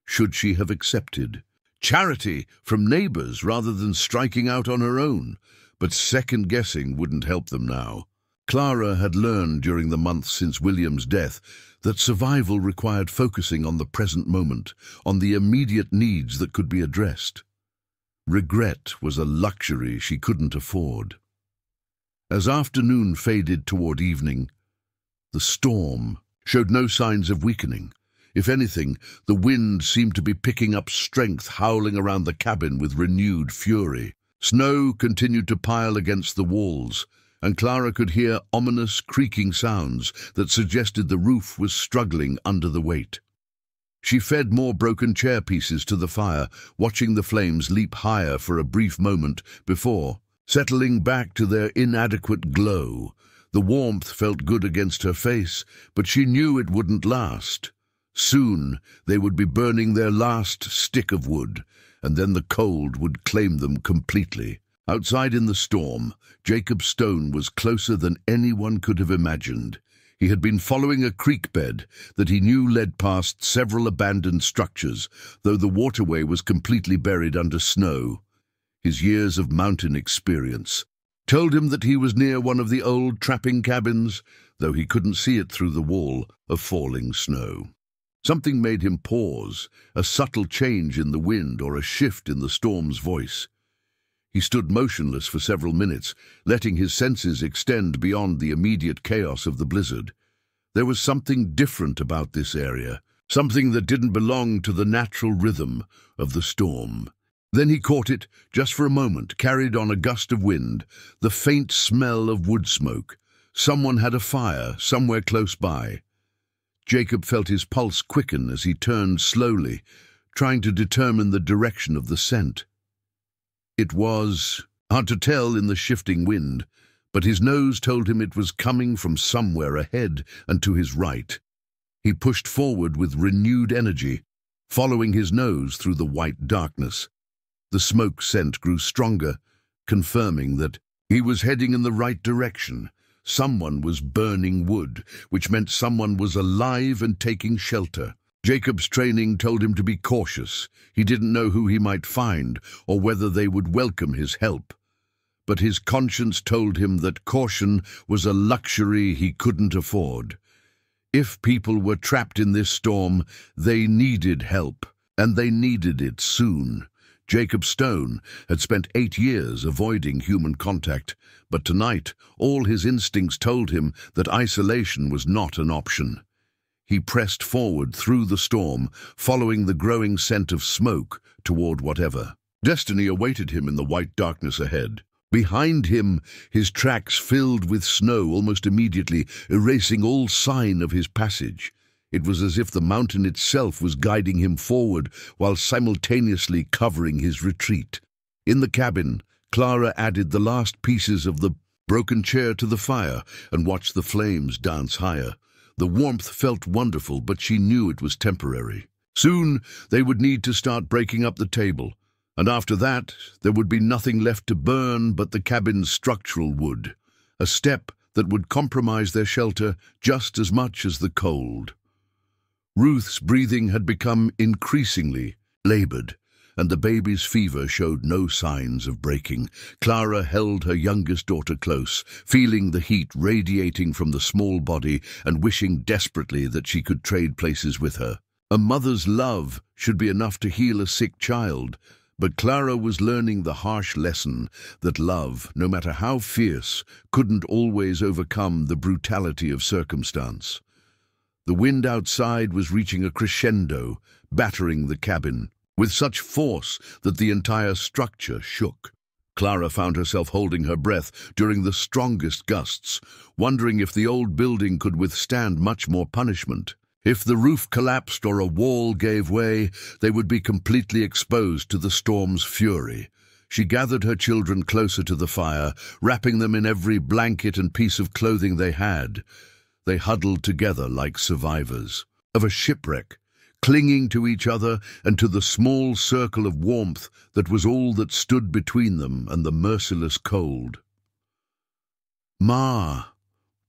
Should she have accepted charity from neighbors rather than striking out on her own? But second-guessing wouldn't help them now. Clara had learned during the months since William's death that survival required focusing on the present moment, on the immediate needs that could be addressed. Regret was a luxury she couldn't afford. As afternoon faded toward evening, the storm showed no signs of weakening. If anything, the wind seemed to be picking up strength, howling around the cabin with renewed fury. Snow continued to pile against the walls, and Clara could hear ominous creaking sounds that suggested the roof was struggling under the weight. She fed more broken chair pieces to the fire, watching the flames leap higher for a brief moment before settling back to their inadequate glow. The warmth felt good against her face, but she knew it wouldn't last. Soon they would be burning their last stick of wood, and then the cold would claim them completely. Outside in the storm, Jacob Stone was closer than anyone could have imagined. He had been following a creek bed that he knew led past several abandoned structures, though the waterway was completely buried under snow. His years of mountain experience told him that he was near one of the old trapping cabins, though he couldn't see it through the wall of falling snow. Something made him pause, a subtle change in the wind or a shift in the storm's voice. He stood motionless for several minutes, letting his senses extend beyond the immediate chaos of the blizzard. There was something different about this area, something that didn't belong to the natural rhythm of the storm. Then he caught it, just for a moment, carried on a gust of wind, the faint smell of wood smoke. Someone had a fire somewhere close by. Jacob felt his pulse quicken as he turned slowly, trying to determine the direction of the scent. It was hard to tell in the shifting wind, but his nose told him it was coming from somewhere ahead and to his right. He pushed forward with renewed energy, following his nose through the white darkness. The smoke scent grew stronger, confirming that he was heading in the right direction. Someone was burning wood, which meant someone was alive and taking shelter. Jacob's training told him to be cautious. He didn't know who he might find or whether they would welcome his help. but his conscience told him that caution was a luxury he couldn't afford. If people were trapped in this storm, they needed help, and they needed it soon. Jacob Stone had spent 8 years avoiding human contact, but tonight all his instincts told him that isolation was not an option. He pressed forward through the storm, following the growing scent of smoke toward whatever destiny awaited him in the white darkness ahead. Behind him, his tracks filled with snow almost immediately, erasing all sign of his passage. It was as if the mountain itself was guiding him forward while simultaneously covering his retreat. In the cabin, Clara added the last pieces of the broken chair to the fire and watched the flames dance higher. The warmth felt wonderful, but she knew it was temporary. Soon they would need to start breaking up the table, and after that there would be nothing left to burn but the cabin's structural wood, a step that would compromise their shelter just as much as the cold. Ruth's breathing had become increasingly labored, and the baby's fever showed no signs of breaking. Clara held her youngest daughter close, feeling the heat radiating from the small body and wishing desperately that she could trade places with her. A mother's love should be enough to heal a sick child, but Clara was learning the harsh lesson that love, no matter how fierce, couldn't always overcome the brutality of circumstance. The wind outside was reaching a crescendo, battering the cabin with such force that the entire structure shook. Clara found herself holding her breath during the strongest gusts, wondering if the old building could withstand much more punishment. If the roof collapsed or a wall gave way, they would be completely exposed to the storm's fury. She gathered her children closer to the fire, wrapping them in every blanket and piece of clothing they had. They huddled together like survivors of a shipwreck, clinging to each other and to the small circle of warmth that was all that stood between them and the merciless cold. "Ma,"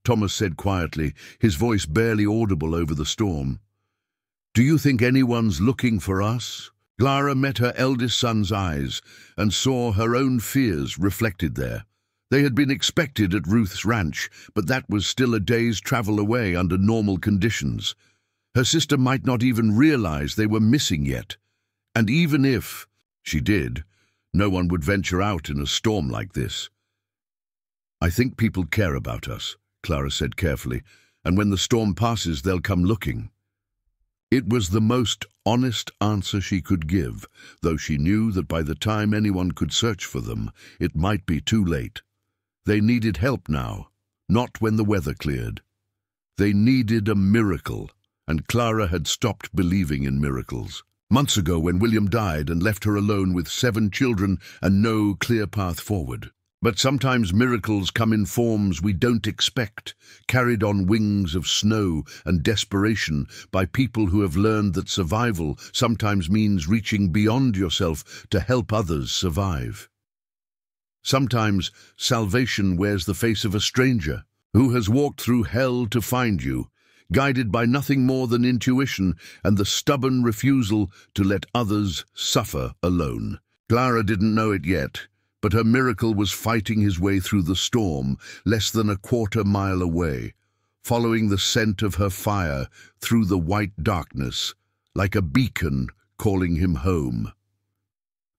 Thomas said quietly, his voice barely audible over the storm. "Do you think anyone's looking for us?" Clara met her eldest son's eyes and saw her own fears reflected there. They had been expected at Ruth's ranch, but that was still a day's travel away under normal conditions. Her sister might not even realize they were missing yet. And even if she did, no one would venture out in a storm like this. "I think people care about us," Clara said carefully, "and when the storm passes, they'll come looking." It was the most honest answer she could give, though she knew that by the time anyone could search for them, it might be too late. They needed help now, not when the weather cleared. They needed a miracle, and Clara had stopped believing in miracles. Months ago, when William died and left her alone with 7 children and no clear path forward. But sometimes miracles come in forms we don't expect, carried on wings of snow and desperation by people who have learned that survival sometimes means reaching beyond yourself to help others survive. Sometimes salvation wears the face of a stranger who has walked through hell to find you, guided by nothing more than intuition and the stubborn refusal to let others suffer alone. Clara didn't know it yet, but her miracle was fighting his way through the storm, less than a quarter-mile away, following the scent of her fire through the white darkness, like a beacon calling him home.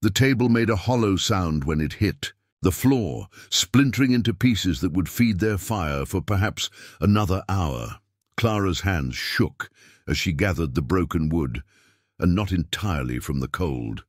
The table made a hollow sound when it hit, the floor splintering into pieces that would feed their fire for perhaps another hour. Clara's hands shook as she gathered the broken wood, and not entirely from the cold.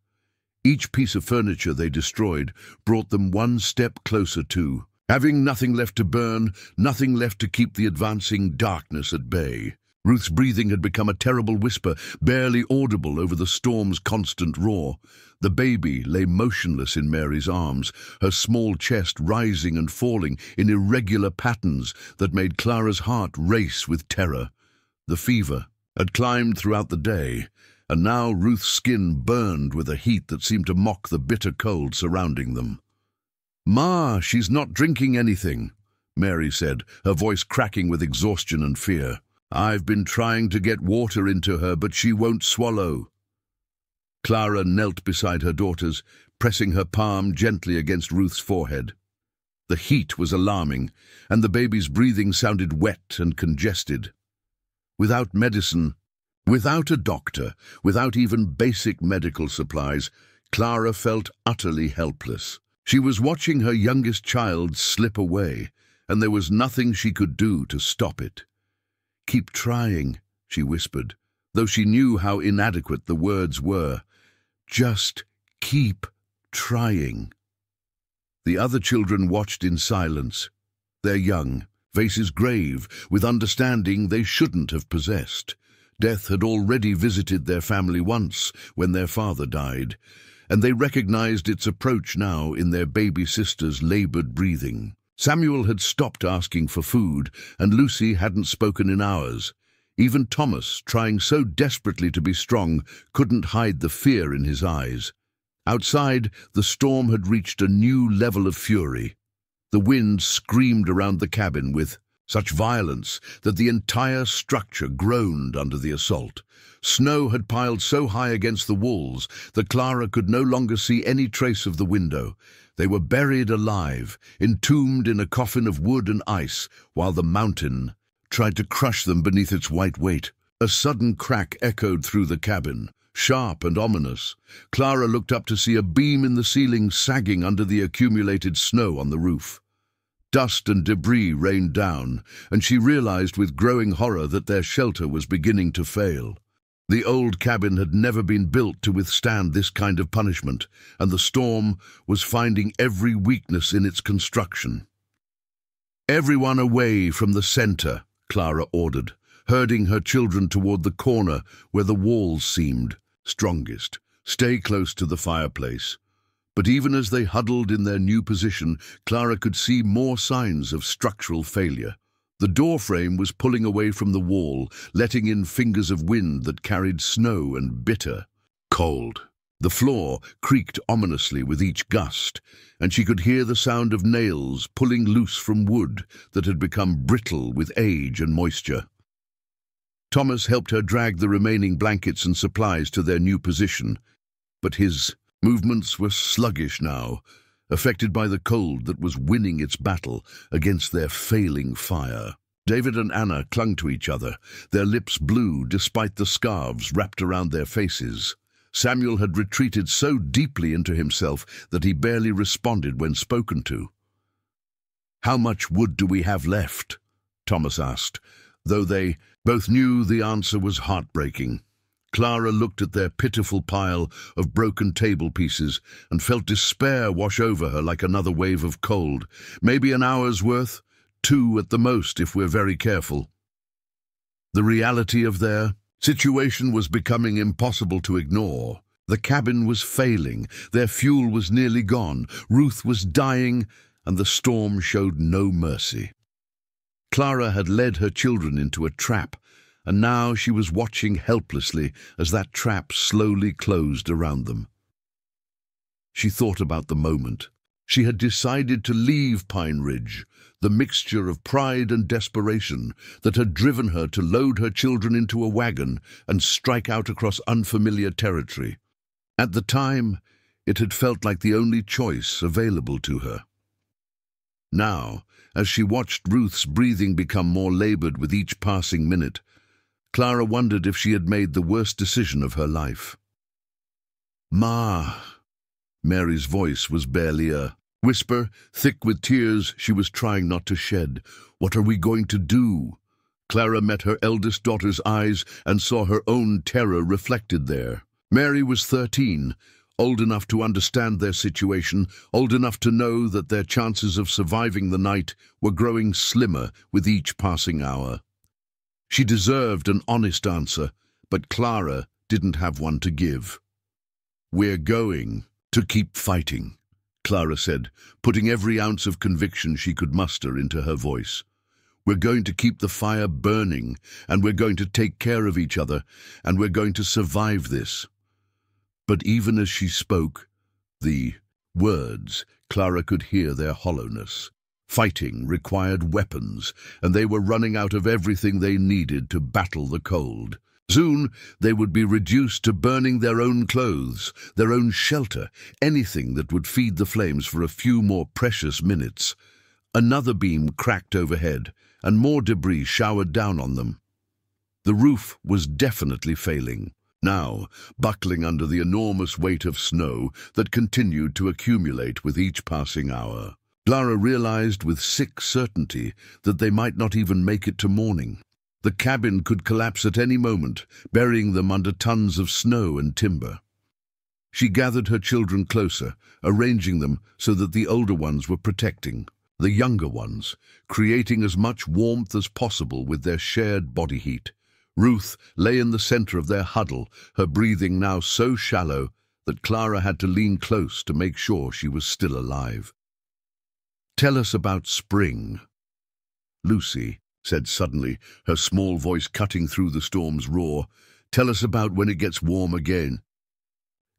Each piece of furniture they destroyed brought them one step closer to having nothing left to burn, nothing left to keep the advancing darkness at bay. Ruth's breathing had become a terrible whisper, barely audible over the storm's constant roar. The baby lay motionless in Mary's arms, her small chest rising and falling in irregular patterns that made Clara's heart race with terror. The fever had climbed throughout the day, and now Ruth's skin burned with a heat that seemed to mock the bitter cold surrounding them. "Ma, she's not drinking anything," Mary said, her voice cracking with exhaustion and fear. "I've been trying to get water into her, but she won't swallow." Clara knelt beside her daughters, pressing her palm gently against Ruth's forehead. The heat was alarming, and the baby's breathing sounded wet and congested. Without medicine, without a doctor, without even basic medical supplies, Clara felt utterly helpless. She was watching her youngest child slip away, and there was nothing she could do to stop it. "Keep trying," she whispered, though she knew how inadequate the words were. "Just keep trying." The other children watched in silence. Their young, faces grave, with understanding they shouldn't have possessed. Death had already visited their family once, when their father died, and they recognized its approach now in their baby sister's labored breathing. Samuel had stopped asking for food, and Lucy hadn't spoken in hours. Even Thomas, trying so desperately to be strong, couldn't hide the fear in his eyes. Outside, the storm had reached a new level of fury. The wind screamed around the cabin with such violence that the entire structure groaned under the assault. Snow had piled so high against the walls that Clara could no longer see any trace of the window. They were buried alive, entombed in a coffin of wood and ice, while the mountain tried to crush them beneath its white weight. A sudden crack echoed through the cabin, sharp and ominous. Clara looked up to see a beam in the ceiling sagging under the accumulated snow on the roof. Dust and debris rained down, and she realized with growing horror that their shelter was beginning to fail. The old cabin had never been built to withstand this kind of punishment, and the storm was finding every weakness in its construction. "Everyone away from the center," Clara ordered, herding her children toward the corner where the walls seemed strongest. "Stay close to the fireplace." But even as they huddled in their new position, Clara could see more signs of structural failure. The door frame was pulling away from the wall, letting in fingers of wind that carried snow and bitter cold. The floor creaked ominously with each gust, and she could hear the sound of nails pulling loose from wood that had become brittle with age and moisture. Thomas helped her drag the remaining blankets and supplies to their new position, but his movements were sluggish now, affected by the cold that was winning its battle against their failing fire. David and Anna clung to each other, their lips blue despite the scarves wrapped around their faces. Samuel had retreated so deeply into himself that he barely responded when spoken to. "How much wood do we have left?" Thomas asked, though they both knew the answer was heartbreaking. Clara looked at their pitiful pile of broken table pieces and felt despair wash over her like another wave of cold. "Maybe an hour's worth, 2 at the most if we're very careful." The reality of their situation was becoming impossible to ignore. The cabin was failing, their fuel was nearly gone, Ruth was dying, and the storm showed no mercy. Clara had led her children into a trap, and now she was watching helplessly as that trap slowly closed around them. She thought about the moment. She had decided to leave Pine Ridge, the mixture of pride and desperation that had driven her to load her children into a wagon and strike out across unfamiliar territory. At the time, it had felt like the only choice available to her. Now, as she watched Ruth's breathing become more labored with each passing minute, Clara wondered if she had made the worst decision of her life. "Ma!" Mary's voice was barely a whisper, thick with tears she was trying not to shed. "What are we going to do?" Clara met her eldest daughter's eyes and saw her own terror reflected there. Mary was 13, old enough to understand their situation, old enough to know that their chances of surviving the night were growing slimmer with each passing hour. She deserved an honest answer, but Clara didn't have one to give. "We're going to keep fighting," Clara said, putting every ounce of conviction she could muster into her voice. "We're going to keep the fire burning, and we're going to take care of each other, and we're going to survive this." But even as she spoke, the words, Clara could hear their hollowness. Fighting required weapons, and they were running out of everything they needed to battle the cold. Soon they would be reduced to burning their own clothes, their own shelter, anything that would feed the flames for a few more precious minutes. Another beam cracked overhead, and more debris showered down on them. The roof was definitely failing, now buckling under the enormous weight of snow that continued to accumulate with each passing hour. Clara realized with sick certainty that they might not even make it to morning. The cabin could collapse at any moment, burying them under tons of snow and timber. She gathered her children closer, arranging them so that the older ones were protecting the younger ones, creating as much warmth as possible with their shared body heat. Ruth lay in the center of their huddle, her breathing now so shallow that Clara had to lean close to make sure she was still alive. "Tell us about spring," Lucy said suddenly, her small voice cutting through the storm's roar. "Tell us about when it gets warm again."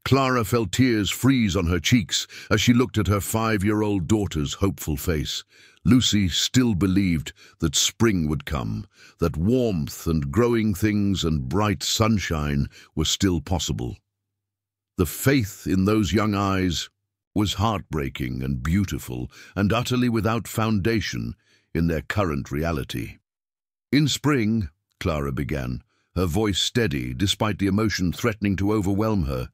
Clara felt tears freeze on her cheeks as she looked at her 5-year-old daughter's hopeful face. Lucy still believed that spring would come, that warmth and growing things and bright sunshine were still possible. The faith in those young eyes was heartbreaking and beautiful and utterly without foundation in their current reality. "In spring," Clara began, her voice steady despite the emotion threatening to overwhelm her,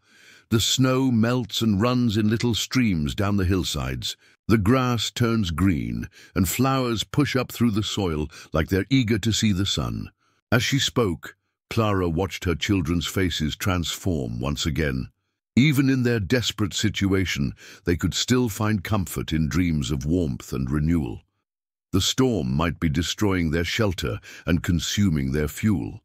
"the snow melts and runs in little streams down the hillsides. The grass turns green, and flowers push up through the soil like they're eager to see the sun." As she spoke, Clara watched her children's faces transform once again. Even in their desperate situation, they could still find comfort in dreams of warmth and renewal. The storm might be destroying their shelter and consuming their fuel,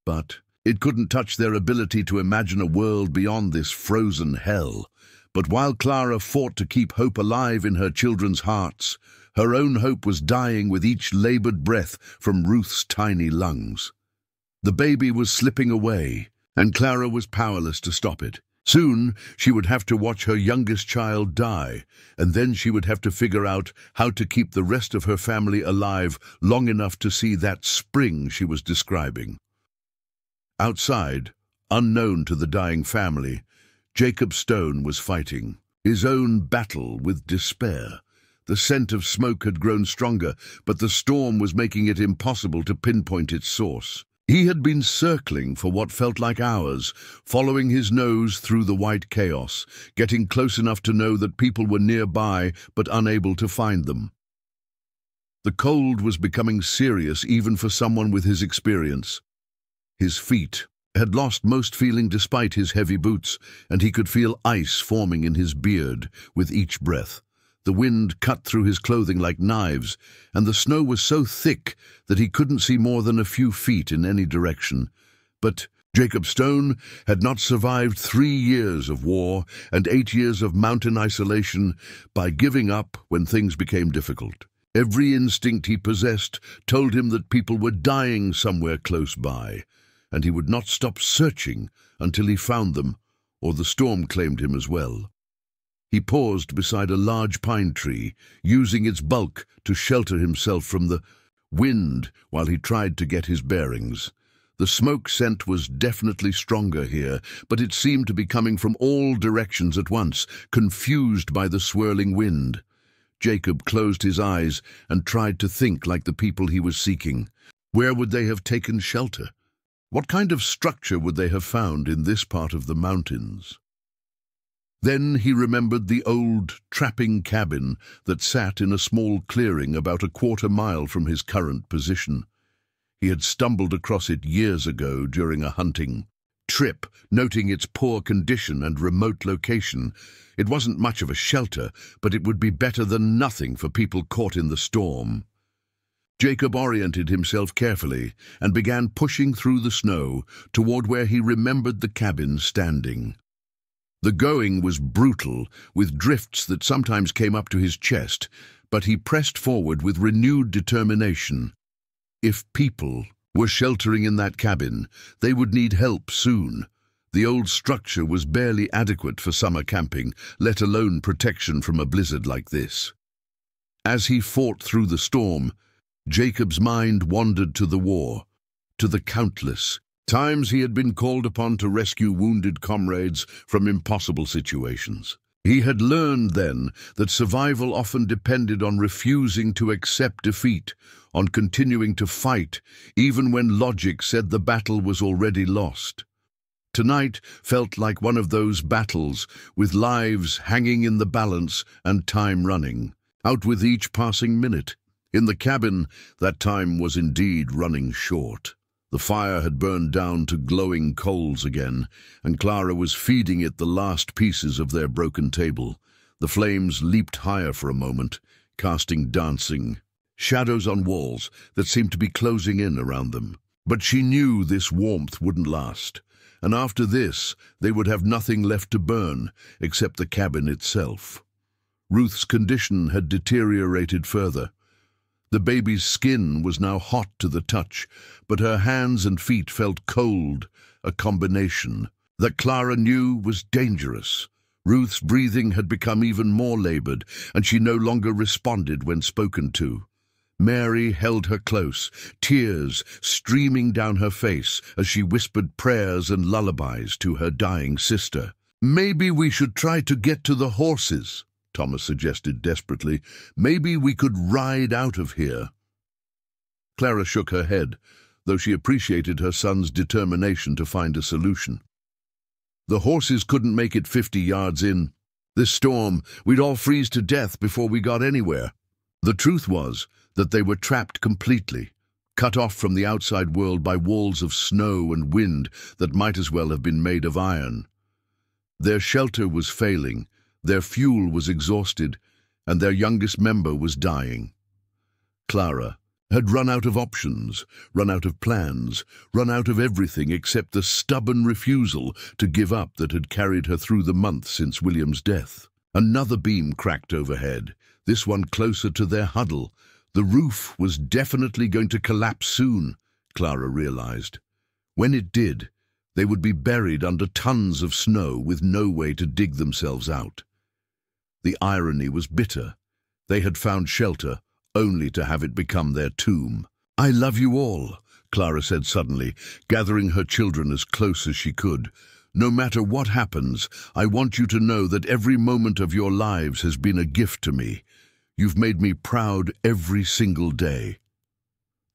but it couldn't touch their ability to imagine a world beyond this frozen hell. But while Clara fought to keep hope alive in her children's hearts, her own hope was dying with each labored breath from Ruth's tiny lungs. The baby was slipping away, and Clara was powerless to stop it. Soon, she would have to watch her youngest child die, and then she would have to figure out how to keep the rest of her family alive long enough to see that spring she was describing. Outside, unknown to the dying family, Jacob Stone was fighting his own battle with despair. The scent of smoke had grown stronger, but the storm was making it impossible to pinpoint its source. He had been circling for what felt like hours, following his nose through the white chaos, getting close enough to know that people were nearby but unable to find them. The cold was becoming serious even for someone with his experience. His feet had lost most feeling despite his heavy boots, and he could feel ice forming in his beard with each breath. The wind cut through his clothing like knives, and the snow was so thick that he couldn't see more than a few feet in any direction. But Jacob Stone had not survived 3 years of war and 8 years of mountain isolation by giving up when things became difficult. Every instinct he possessed told him that people were dying somewhere close by, and he would not stop searching until he found them, or the storm claimed him as well. He paused beside a large pine tree, using its bulk to shelter himself from the wind while he tried to get his bearings. The smoke scent was definitely stronger here, but it seemed to be coming from all directions at once, confused by the swirling wind. Jacob closed his eyes and tried to think like the people he was seeking. Where would they have taken shelter? What kind of structure would they have found in this part of the mountains? Then he remembered the old trapping cabin that sat in a small clearing about a 1/4 mile from his current position. He had stumbled across it years ago during a hunting trip, noting its poor condition and remote location. It wasn't much of a shelter, but it would be better than nothing for people caught in the storm. Jacob oriented himself carefully and began pushing through the snow toward where he remembered the cabin standing. The going was brutal, with drifts that sometimes came up to his chest, but he pressed forward with renewed determination. If people were sheltering in that cabin, they would need help soon. The old structure was barely adequate for summer camping, let alone protection from a blizzard like this. As he fought through the storm, Jacob's mind wandered to the war, to the countless times he had been called upon to rescue wounded comrades from impossible situations. He had learned then that survival often depended on refusing to accept defeat, on continuing to fight, even when logic said the battle was already lost. Tonight felt like one of those battles, with lives hanging in the balance and time running, out with each passing minute. In the cabin, that time was indeed running short. The fire had burned down to glowing coals again, and Clara was feeding it the last pieces of their broken table. The flames leaped higher for a moment, casting dancing shadows on walls that seemed to be closing in around them. But she knew this warmth wouldn't last, and after this they would have nothing left to burn except the cabin itself. Ruth's condition had deteriorated further. The baby's skin was now hot to the touch, but her hands and feet felt cold, a combination that Clara knew was dangerous. Ruth's breathing had become even more labored, and she no longer responded when spoken to. Mary held her close, tears streaming down her face as she whispered prayers and lullabies to her dying sister. "Maybe we should try to get to the horses," Thomas suggested desperately. "Maybe we could ride out of here." Clara shook her head, though she appreciated her son's determination to find a solution. "The horses couldn't make it 50 yards in. This storm, we'd all freeze to death before we got anywhere." The truth was that they were trapped completely, cut off from the outside world by walls of snow and wind that might as well have been made of iron. Their shelter was failing, their fuel was exhausted, and their youngest member was dying. Clara had run out of options, run out of plans, run out of everything except the stubborn refusal to give up that had carried her through the months since William's death. Another beam cracked overhead, this one closer to their huddle. The roof was definitely going to collapse soon, Clara realized. When it did, they would be buried under tons of snow with no way to dig themselves out. The irony was bitter. They had found shelter, only to have it become their tomb. "I love you all," Clara said suddenly, gathering her children as close as she could. "No matter what happens, I want you to know that every moment of your lives has been a gift to me. You've made me proud every single day."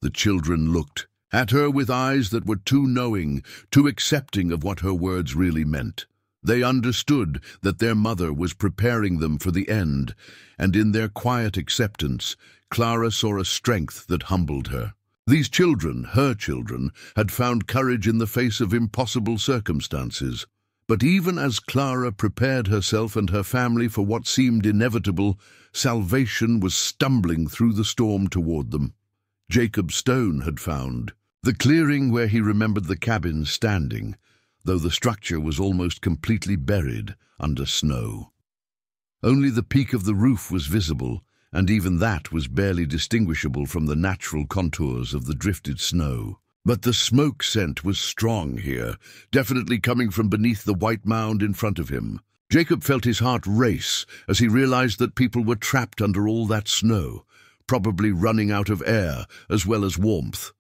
The children looked at her with eyes that were too knowing, too accepting of what her words really meant. They understood that their mother was preparing them for the end, and in their quiet acceptance, Clara saw a strength that humbled her. These children, her children, had found courage in the face of impossible circumstances. But even as Clara prepared herself and her family for what seemed inevitable, salvation was stumbling through the storm toward them. Jacob Stone had found the clearing where he remembered the cabin standing, though the structure was almost completely buried under snow. Only the peak of the roof was visible, and even that was barely distinguishable from the natural contours of the drifted snow. But the smoke scent was strong here, definitely coming from beneath the white mound in front of him. Jacob felt his heart race as he realized that people were trapped under all that snow, probably running out of air as well as warmth.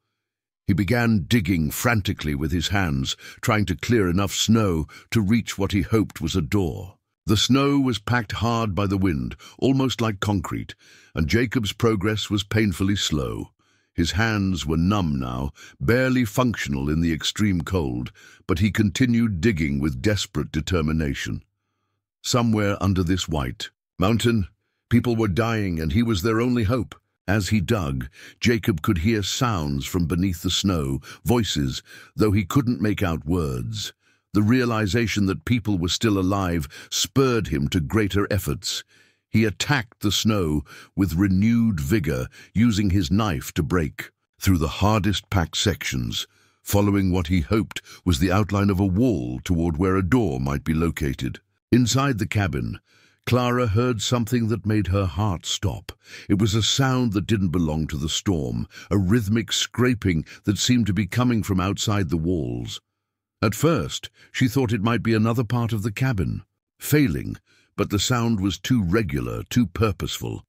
He began digging frantically with his hands, trying to clear enough snow to reach what he hoped was a door. The snow was packed hard by the wind, almost like concrete, and Jacob's progress was painfully slow. His hands were numb now, barely functional in the extreme cold, but he continued digging with desperate determination. Somewhere under this white mountain, people were dying, and he was their only hope. As he dug, Jacob could hear sounds from beneath the snow, voices, though he couldn't make out words. The realization that people were still alive spurred him to greater efforts. He attacked the snow with renewed vigor, using his knife to break through the hardest packed sections, following what he hoped was the outline of a wall toward where a door might be located. Inside the cabin, Clara heard something that made her heart stop. It was a sound that didn't belong to the storm, a rhythmic scraping that seemed to be coming from outside the walls. At first, she thought it might be another part of the cabin, failing, but the sound was too regular, too purposeful.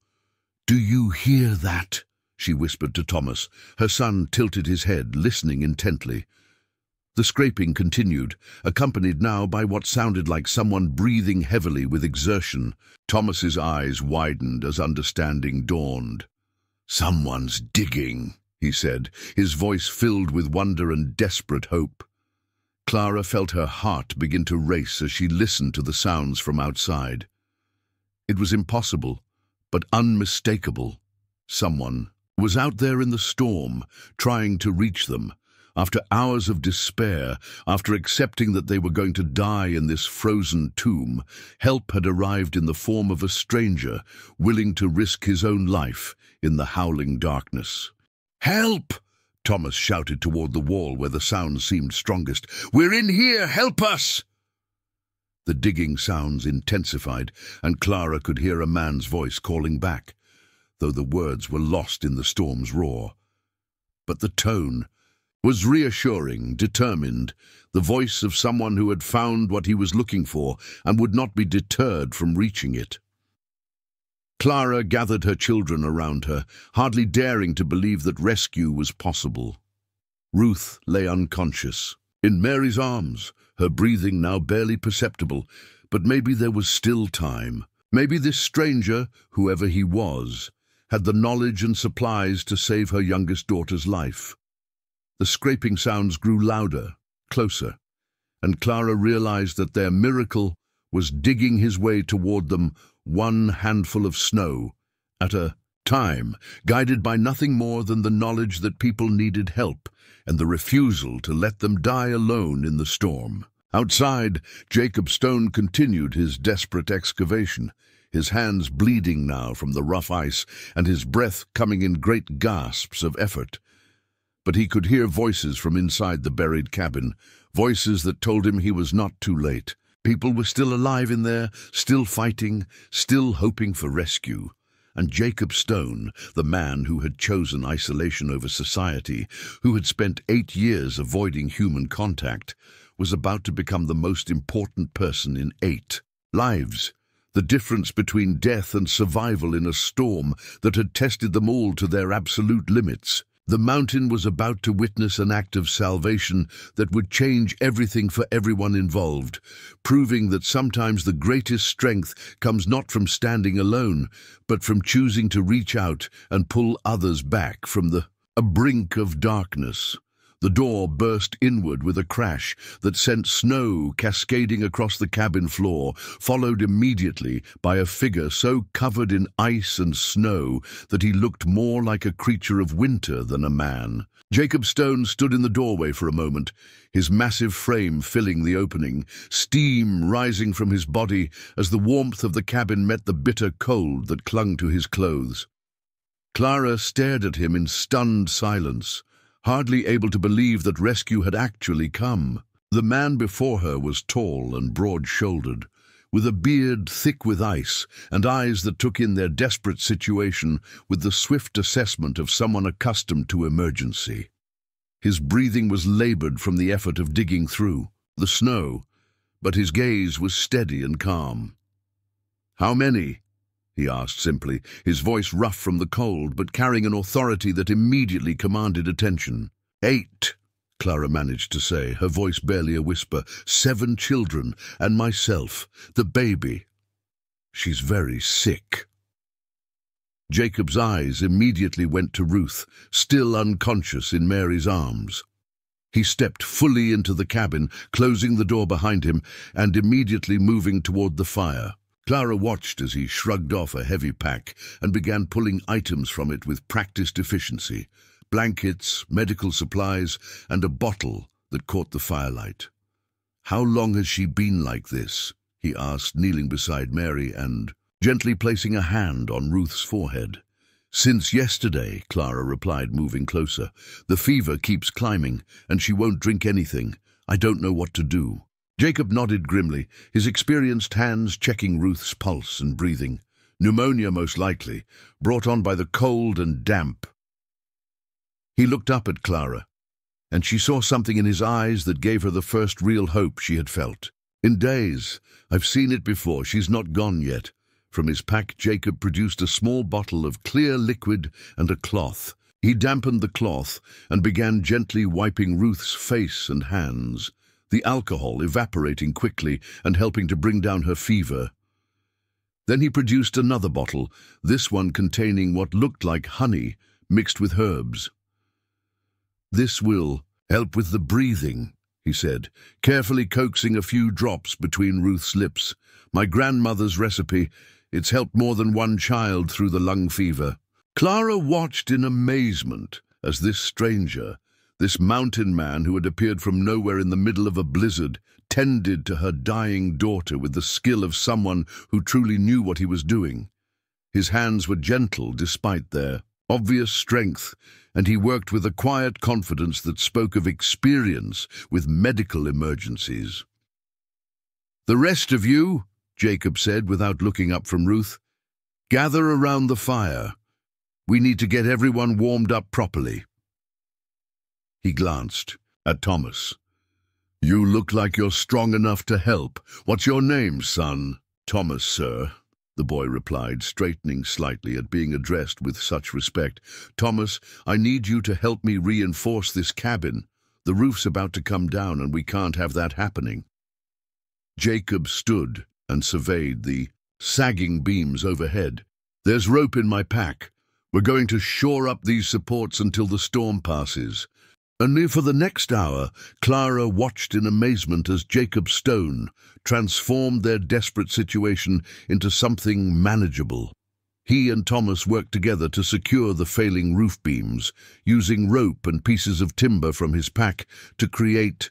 "Do you hear that?" she whispered to Thomas. Her son tilted his head, listening intently. The scraping continued, accompanied now by what sounded like someone breathing heavily with exertion. Thomas's eyes widened as understanding dawned. "Someone's digging," he said, his voice filled with wonder and desperate hope. Clara felt her heart begin to race as she listened to the sounds from outside. It was impossible, but unmistakable. Someone was out there in the storm, trying to reach them. After hours of despair, after accepting that they were going to die in this frozen tomb, help had arrived in the form of a stranger, willing to risk his own life in the howling darkness. "Help!" Thomas shouted toward the wall where the sound seemed strongest. "We're in here! Help us!" The digging sounds intensified, and Clara could hear a man's voice calling back, though the words were lost in the storm's roar. But the tone was reassuring, determined, the voice of someone who had found what he was looking for and would not be deterred from reaching it. Clara gathered her children around her, hardly daring to believe that rescue was possible. Ruth lay unconscious, in Mary's arms, her breathing now barely perceptible, but maybe there was still time. Maybe this stranger, whoever he was, had the knowledge and supplies to save her youngest daughter's life. The scraping sounds grew louder, closer, and Clara realized that their miracle was digging his way toward them, one handful of snow at a time, guided by nothing more than the knowledge that people needed help and the refusal to let them die alone in the storm. Outside, Jacob Stone continued his desperate excavation, his hands bleeding now from the rough ice and his breath coming in great gasps of effort. But he could hear voices from inside the buried cabin, voices that told him he was not too late. People were still alive in there, still fighting, still hoping for rescue. And Jacob Stone, the man who had chosen isolation over society, who had spent 8 years avoiding human contact, was about to become the most important person in 8 lives. The difference between death and survival in a storm that had tested them all to their absolute limits. The mountain was about to witness an act of salvation that would change everything for everyone involved, proving that sometimes the greatest strength comes not from standing alone, but from choosing to reach out and pull others back from the brink of darkness. The door burst inward with a crash that sent snow cascading across the cabin floor, followed immediately by a figure so covered in ice and snow that he looked more like a creature of winter than a man. Jacob Stone stood in the doorway for a moment, his massive frame filling the opening, steam rising from his body as the warmth of the cabin met the bitter cold that clung to his clothes. Clara stared at him in stunned silence, hardly able to believe that rescue had actually come. The man before her was tall and broad-shouldered, with a beard thick with ice and eyes that took in their desperate situation with the swift assessment of someone accustomed to emergency. His breathing was labored from the effort of digging through the snow, but his gaze was steady and calm. "How many?" he asked simply, his voice rough from the cold, but carrying an authority that immediately commanded attention. 8, Clara managed to say, her voice barely a whisper. 7 children, and myself, the baby. She's very sick. Jacob's eyes immediately went to Ruth, still unconscious in Mary's arms. He stepped fully into the cabin, closing the door behind him, and immediately moving toward the fire. Clara watched as he shrugged off a heavy pack and began pulling items from it with practiced efficiency. Blankets, medical supplies, and a bottle that caught the firelight. "How long has she been like this?" he asked, kneeling beside Mary and gently placing a hand on Ruth's forehead. "Since yesterday," Clara replied, moving closer. "The fever keeps climbing, and she won't drink anything. I don't know what to do." Jacob nodded grimly, his experienced hands checking Ruth's pulse and breathing. Pneumonia, most likely, brought on by the cold and damp. He looked up at Clara, and she saw something in his eyes that gave her the first real hope she had felt. "In days. I've seen it before. She's not gone yet." From his pack, Jacob produced a small bottle of clear liquid and a cloth. He dampened the cloth and began gently wiping Ruth's face and hands, the alcohol evaporating quickly and helping to bring down her fever. Then he produced another bottle, this one containing what looked like honey mixed with herbs. "This will help with the breathing," he said, carefully coaxing a few drops between Ruth's lips. "My grandmother's recipe. It's helped more than one child through the lung fever." Clara watched in amazement as this stranger, this mountain man who had appeared from nowhere in the middle of a blizzard, tended to her dying daughter with the skill of someone who truly knew what he was doing. His hands were gentle despite their obvious strength, and he worked with a quiet confidence that spoke of experience with medical emergencies. "The rest of you," Jacob said without looking up from Ruth, "gather around the fire. We need to get everyone warmed up properly." He glanced at Thomas. "You look like you're strong enough to help. What's your name, son?" "Thomas, sir," the boy replied, straightening slightly at being addressed with such respect. "Thomas, I need you to help me reinforce this cabin. The roof's about to come down and we can't have that happening." Jacob stood and surveyed the sagging beams overhead. "There's rope in my pack. We're going to shore up these supports until the storm passes." And for the next hour, Clara watched in amazement as Jacob Stone transformed their desperate situation into something manageable. He and Thomas worked together to secure the failing roof beams, using rope and pieces of timber from his pack to create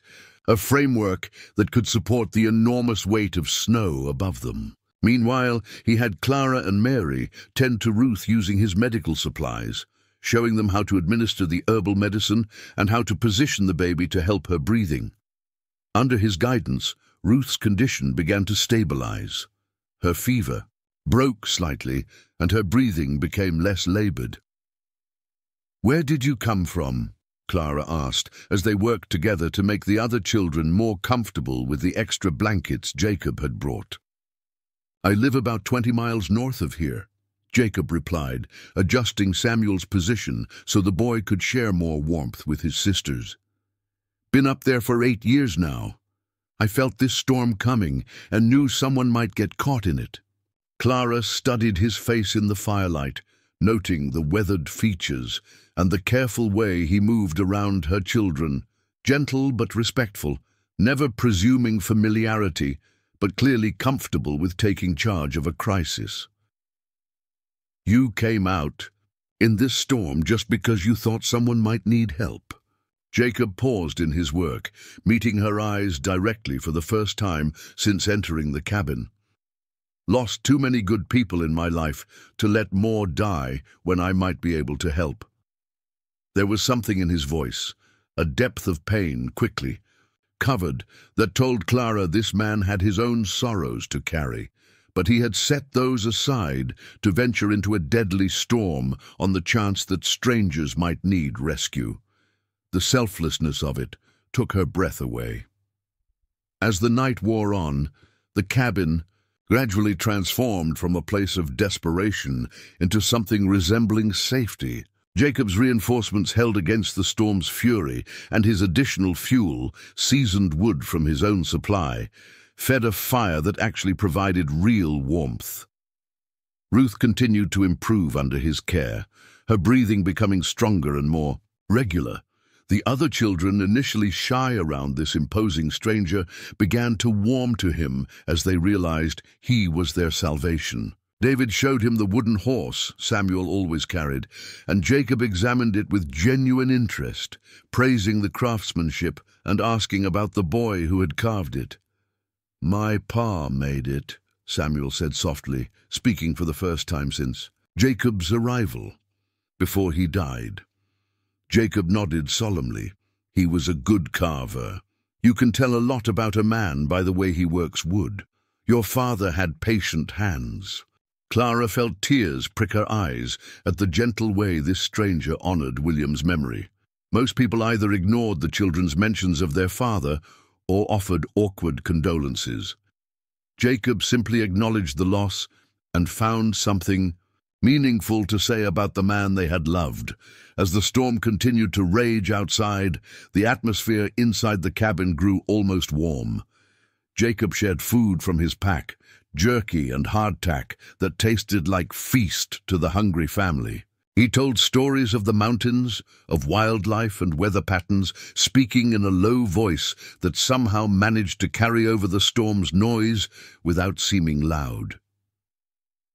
a framework that could support the enormous weight of snow above them. Meanwhile, he had Clara and Mary tend to Ruth using his medical supplies, showing them how to administer the herbal medicine and how to position the baby to help her breathing. Under his guidance, Ruth's condition began to stabilize. Her fever broke slightly, and her breathing became less labored. "Where did you come from?" Clara asked, as they worked together to make the other children more comfortable with the extra blankets Jacob had brought. "I live about 20 miles north of here," Jacob replied, adjusting Samuel's position so the boy could share more warmth with his sisters. "Been up there for 8 years now. I felt this storm coming and knew someone might get caught in it." Clara studied his face in the firelight, noting the weathered features and the careful way he moved around her children, gentle but respectful, never presuming familiarity, but clearly comfortable with taking charge of a crisis. "You came out in this storm just because you thought someone might need help." Jacob paused in his work, meeting her eyes directly for the first time since entering the cabin. "Lost too many good people in my life to let more die when I might be able to help." There was something in his voice, a depth of pain quickly covered, that told Clara this man had his own sorrows to carry, but he had set those aside to venture into a deadly storm on the chance that strangers might need rescue. The selflessness of it took her breath away. As the night wore on, the cabin gradually transformed from a place of desperation into something resembling safety. Jacob's reinforcements held against the storm's fury, and his additional fuel, seasoned wood from his own supply, fed a fire that actually provided real warmth. Ruth continued to improve under his care, her breathing becoming stronger and more regular. The other children, initially shy around this imposing stranger, began to warm to him as they realized he was their salvation. David showed him the wooden horse Samuel always carried, and Jacob examined it with genuine interest, praising the craftsmanship and asking about the boy who had carved it. "My pa made it," Samuel said softly, speaking for the first time since Jacob's arrival, before he died. Jacob nodded solemnly. "He was a good carver. You can tell a lot about a man by the way he works wood. Your father had patient hands." Clara felt tears prick her eyes at the gentle way this stranger honored William's memory. Most people either ignored the children's mentions of their father or offered awkward condolences. Jacob simply acknowledged the loss and found something meaningful to say about the man they had loved. As the storm continued to rage outside, the atmosphere inside the cabin grew almost warm. Jacob shared food from his pack, jerky and hardtack that tasted like feast to the hungry family. He told stories of the mountains, of wildlife and weather patterns, speaking in a low voice that somehow managed to carry over the storm's noise without seeming loud.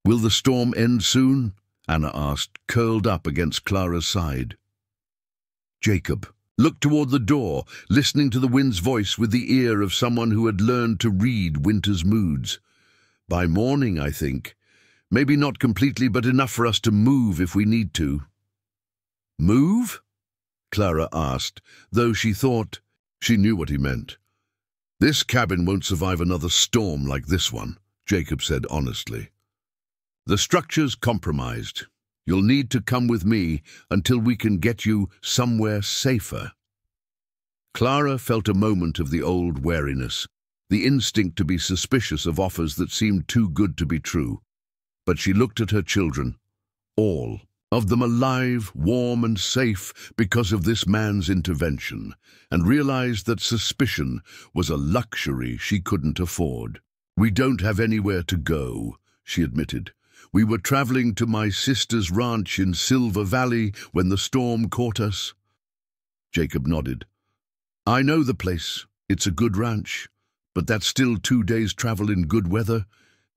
"Will the storm end soon?" Anna asked, curled up against Clara's side. Jacob looked toward the door, listening to the wind's voice with the ear of someone who had learned to read winter's moods. "By morning, I think. Maybe not completely, but enough for us to move if we need to." "Move?" Clara asked, though she thought she knew what he meant. "This cabin won't survive another storm like this one," Jacob said honestly. "The structure's compromised. You'll need to come with me until we can get you somewhere safer." Clara felt a moment of the old wariness, the instinct to be suspicious of offers that seemed too good to be true. But she looked at her children, all of them alive, warm and safe because of this man's intervention, and realized that suspicion was a luxury she couldn't afford. "We don't have anywhere to go," she admitted. "We were traveling to my sister's ranch in Silver Valley when the storm caught us." Jacob nodded. "I know the place. It's a good ranch, but that's still 2 days' travel in good weather,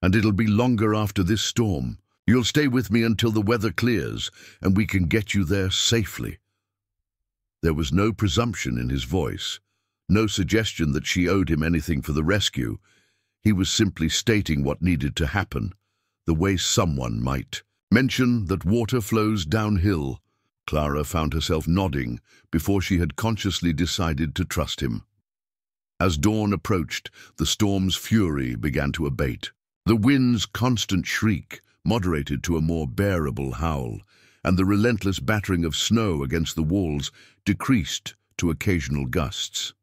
and it'll be longer after this storm. You'll stay with me until the weather clears, and we can get you there safely." There was no presumption in his voice, no suggestion that she owed him anything for the rescue. He was simply stating what needed to happen, the way someone might. Mention that water flows downhill. Clara found herself nodding before she had consciously decided to trust him. As dawn approached, the storm's fury began to abate. The wind's constant shriek moderated to a more bearable howl, and the relentless battering of snow against the walls decreased to occasional gusts.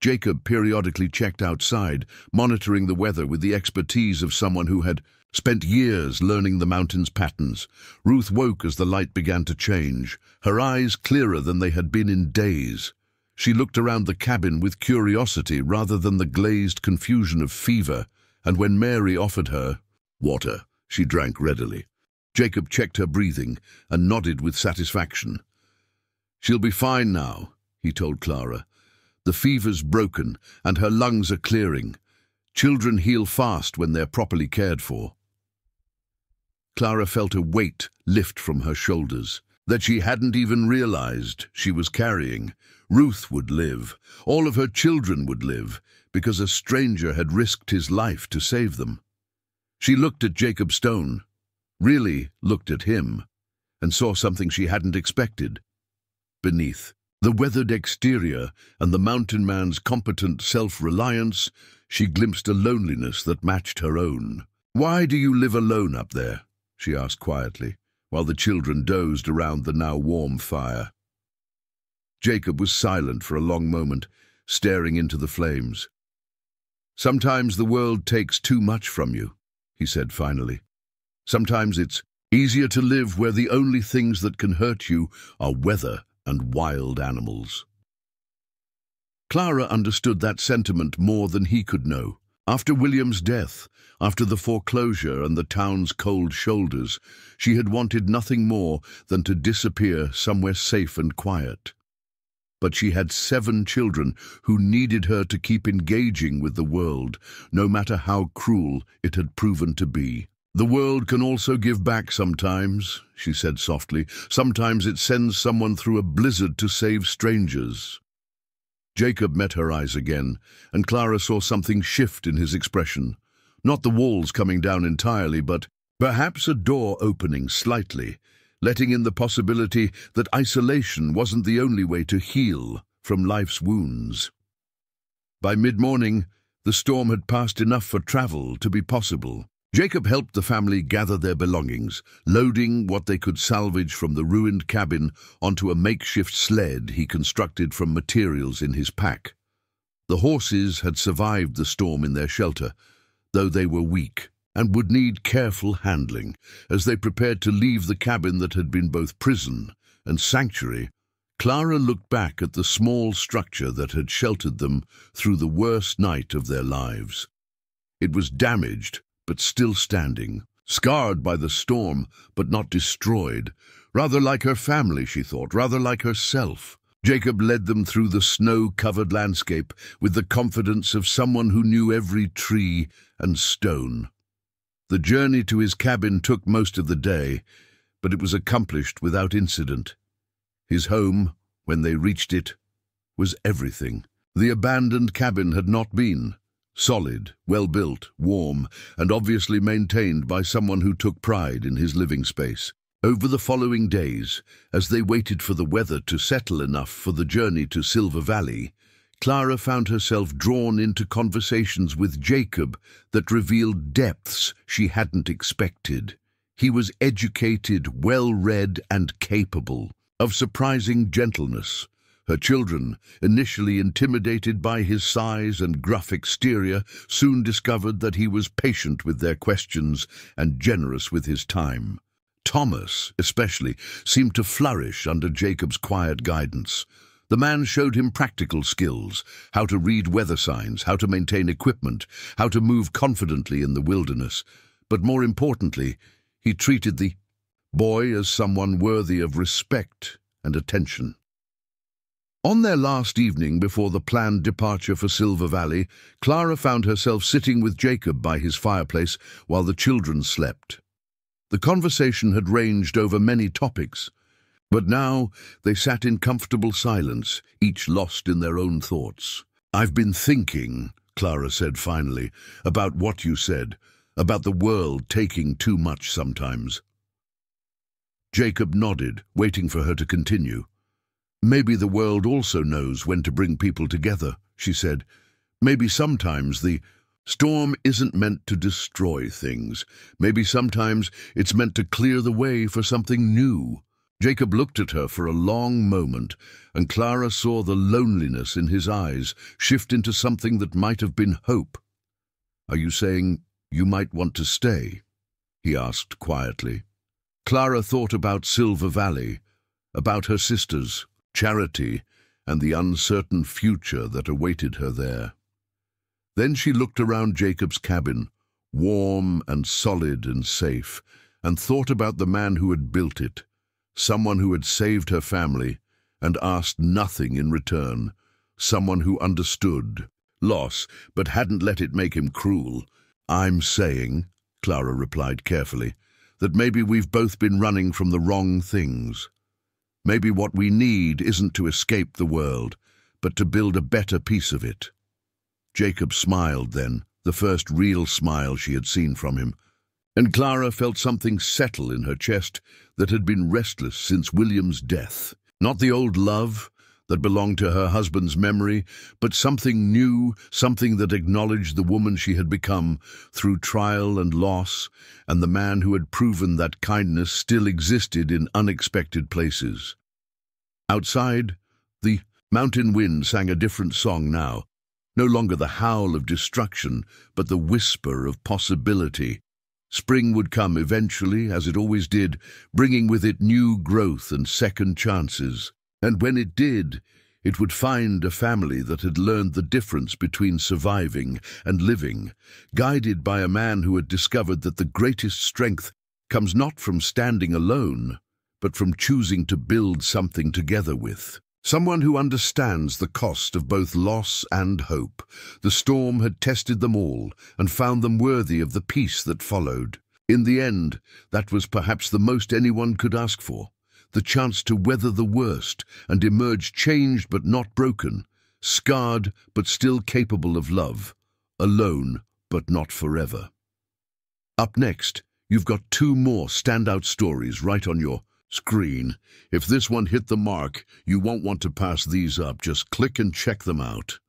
Jacob periodically checked outside, monitoring the weather with the expertise of someone who had spent years learning the mountain's patterns. Ruth woke as the light began to change, her eyes clearer than they had been in days. She looked around the cabin with curiosity rather than the glazed confusion of fever, and when Mary offered her water, she drank readily. Jacob checked her breathing and nodded with satisfaction. "She'll be fine now," he told Clara. "The fever's broken and her lungs are clearing. Children heal fast when they're properly cared for." Clara felt a weight lift from her shoulders that she hadn't even realized she was carrying. Ruth would live. All of her children would live, because a stranger had risked his life to save them. She looked at Jacob Stone, really looked at him, and saw something she hadn't expected. Beneath the weathered exterior and the mountain man's competent self-reliance, she glimpsed a loneliness that matched her own. "Why do you live alone up there?" she asked quietly, while the children dozed around the now warm fire. Jacob was silent for a long moment, staring into the flames. "Sometimes the world takes too much from you," he said finally. "Sometimes it's easier to live where the only things that can hurt you are weather and wild animals." Clara understood that sentiment more than he could know. After William's death, after the foreclosure and the town's cold shoulders, she had wanted nothing more than to disappear somewhere safe and quiet. But she had 7 children who needed her to keep engaging with the world, no matter how cruel it had proven to be. "The world can also give back sometimes," she said softly. "Sometimes it sends someone through a blizzard to save strangers." Jacob met her eyes again, and Clara saw something shift in his expression. Not the walls coming down entirely, but perhaps a door opening slightly, letting in the possibility that isolation wasn't the only way to heal from life's wounds. By mid-morning, the storm had passed enough for travel to be possible. Jacob helped the family gather their belongings, loading what they could salvage from the ruined cabin onto a makeshift sled he constructed from materials in his pack. The horses had survived the storm in their shelter, though they were weak and would need careful handling. As they prepared to leave the cabin that had been both prison and sanctuary, Clara looked back at the small structure that had sheltered them through the worst night of their lives. It was damaged, but still standing, scarred by the storm, but not destroyed. Rather like her family, she thought, rather like herself. Jacob led them through the snow-covered landscape with the confidence of someone who knew every tree and stone. The journey to his cabin took most of the day, but it was accomplished without incident. His home, when they reached it, was everything. The abandoned cabin had not been. Solid, well-built, warm, and obviously maintained by someone who took pride in his living space. Over the following days, as they waited for the weather to settle enough for the journey to Silver Valley, Clara found herself drawn into conversations with Jacob that revealed depths she hadn't expected. He was educated, well-read, and capable, of surprising gentleness. Her children, initially intimidated by his size and gruff exterior, soon discovered that he was patient with their questions and generous with his time. Thomas, especially, seemed to flourish under Jacob's quiet guidance. The man showed him practical skills, how to read weather signs, how to maintain equipment, how to move confidently in the wilderness. But more importantly, he treated the boy as someone worthy of respect and attention. On their last evening before the planned departure for Silver Valley, Clara found herself sitting with Jacob by his fireplace while the children slept. The conversation had ranged over many topics, but now they sat in comfortable silence, each lost in their own thoughts. "I've been thinking," Clara said finally, "about what you said, about the world taking too much sometimes." Jacob nodded, waiting for her to continue. "Maybe the world also knows when to bring people together," she said. "Maybe sometimes the storm isn't meant to destroy things. Maybe sometimes it's meant to clear the way for something new." Jacob looked at her for a long moment, and Clara saw the loneliness in his eyes shift into something that might have been hope. "Are you saying you might want to stay?" he asked quietly. Clara thought about Silver Valley, about her sisters, Charity, and the uncertain future that awaited her there. Then she looked around Jacob's cabin, warm and solid and safe, and thought about the man who had built it, someone who had saved her family and asked nothing in return, someone who understood loss but hadn't let it make him cruel. "I'm saying," Clara replied carefully, "that maybe we've both been running from the wrong things. Maybe what we need isn't to escape the world, but to build a better piece of it." Jacob smiled then, the first real smile she had seen from him, and Clara felt something settle in her chest that had been restless since William's death. Not the old love that belonged to her husband's memory, but something new, something that acknowledged the woman she had become through trial and loss, and the man who had proven that kindness still existed in unexpected places. Outside, the mountain wind sang a different song now, no longer the howl of destruction, but the whisper of possibility. Spring would come eventually, as it always did, bringing with it new growth and second chances. And when it did, it would find a family that had learned the difference between surviving and living, guided by a man who had discovered that the greatest strength comes not from standing alone, but from choosing to build something together with. Someone who understands the cost of both loss and hope. The storm had tested them all and found them worthy of the peace that followed. In the end, that was perhaps the most anyone could ask for. The chance to weather the worst and emerge changed but not broken, scarred but still capable of love, alone but not forever. Up next, you've got 2 more standout stories right on your screen. If this one hit the mark, you won't want to pass these up. Just click and check them out.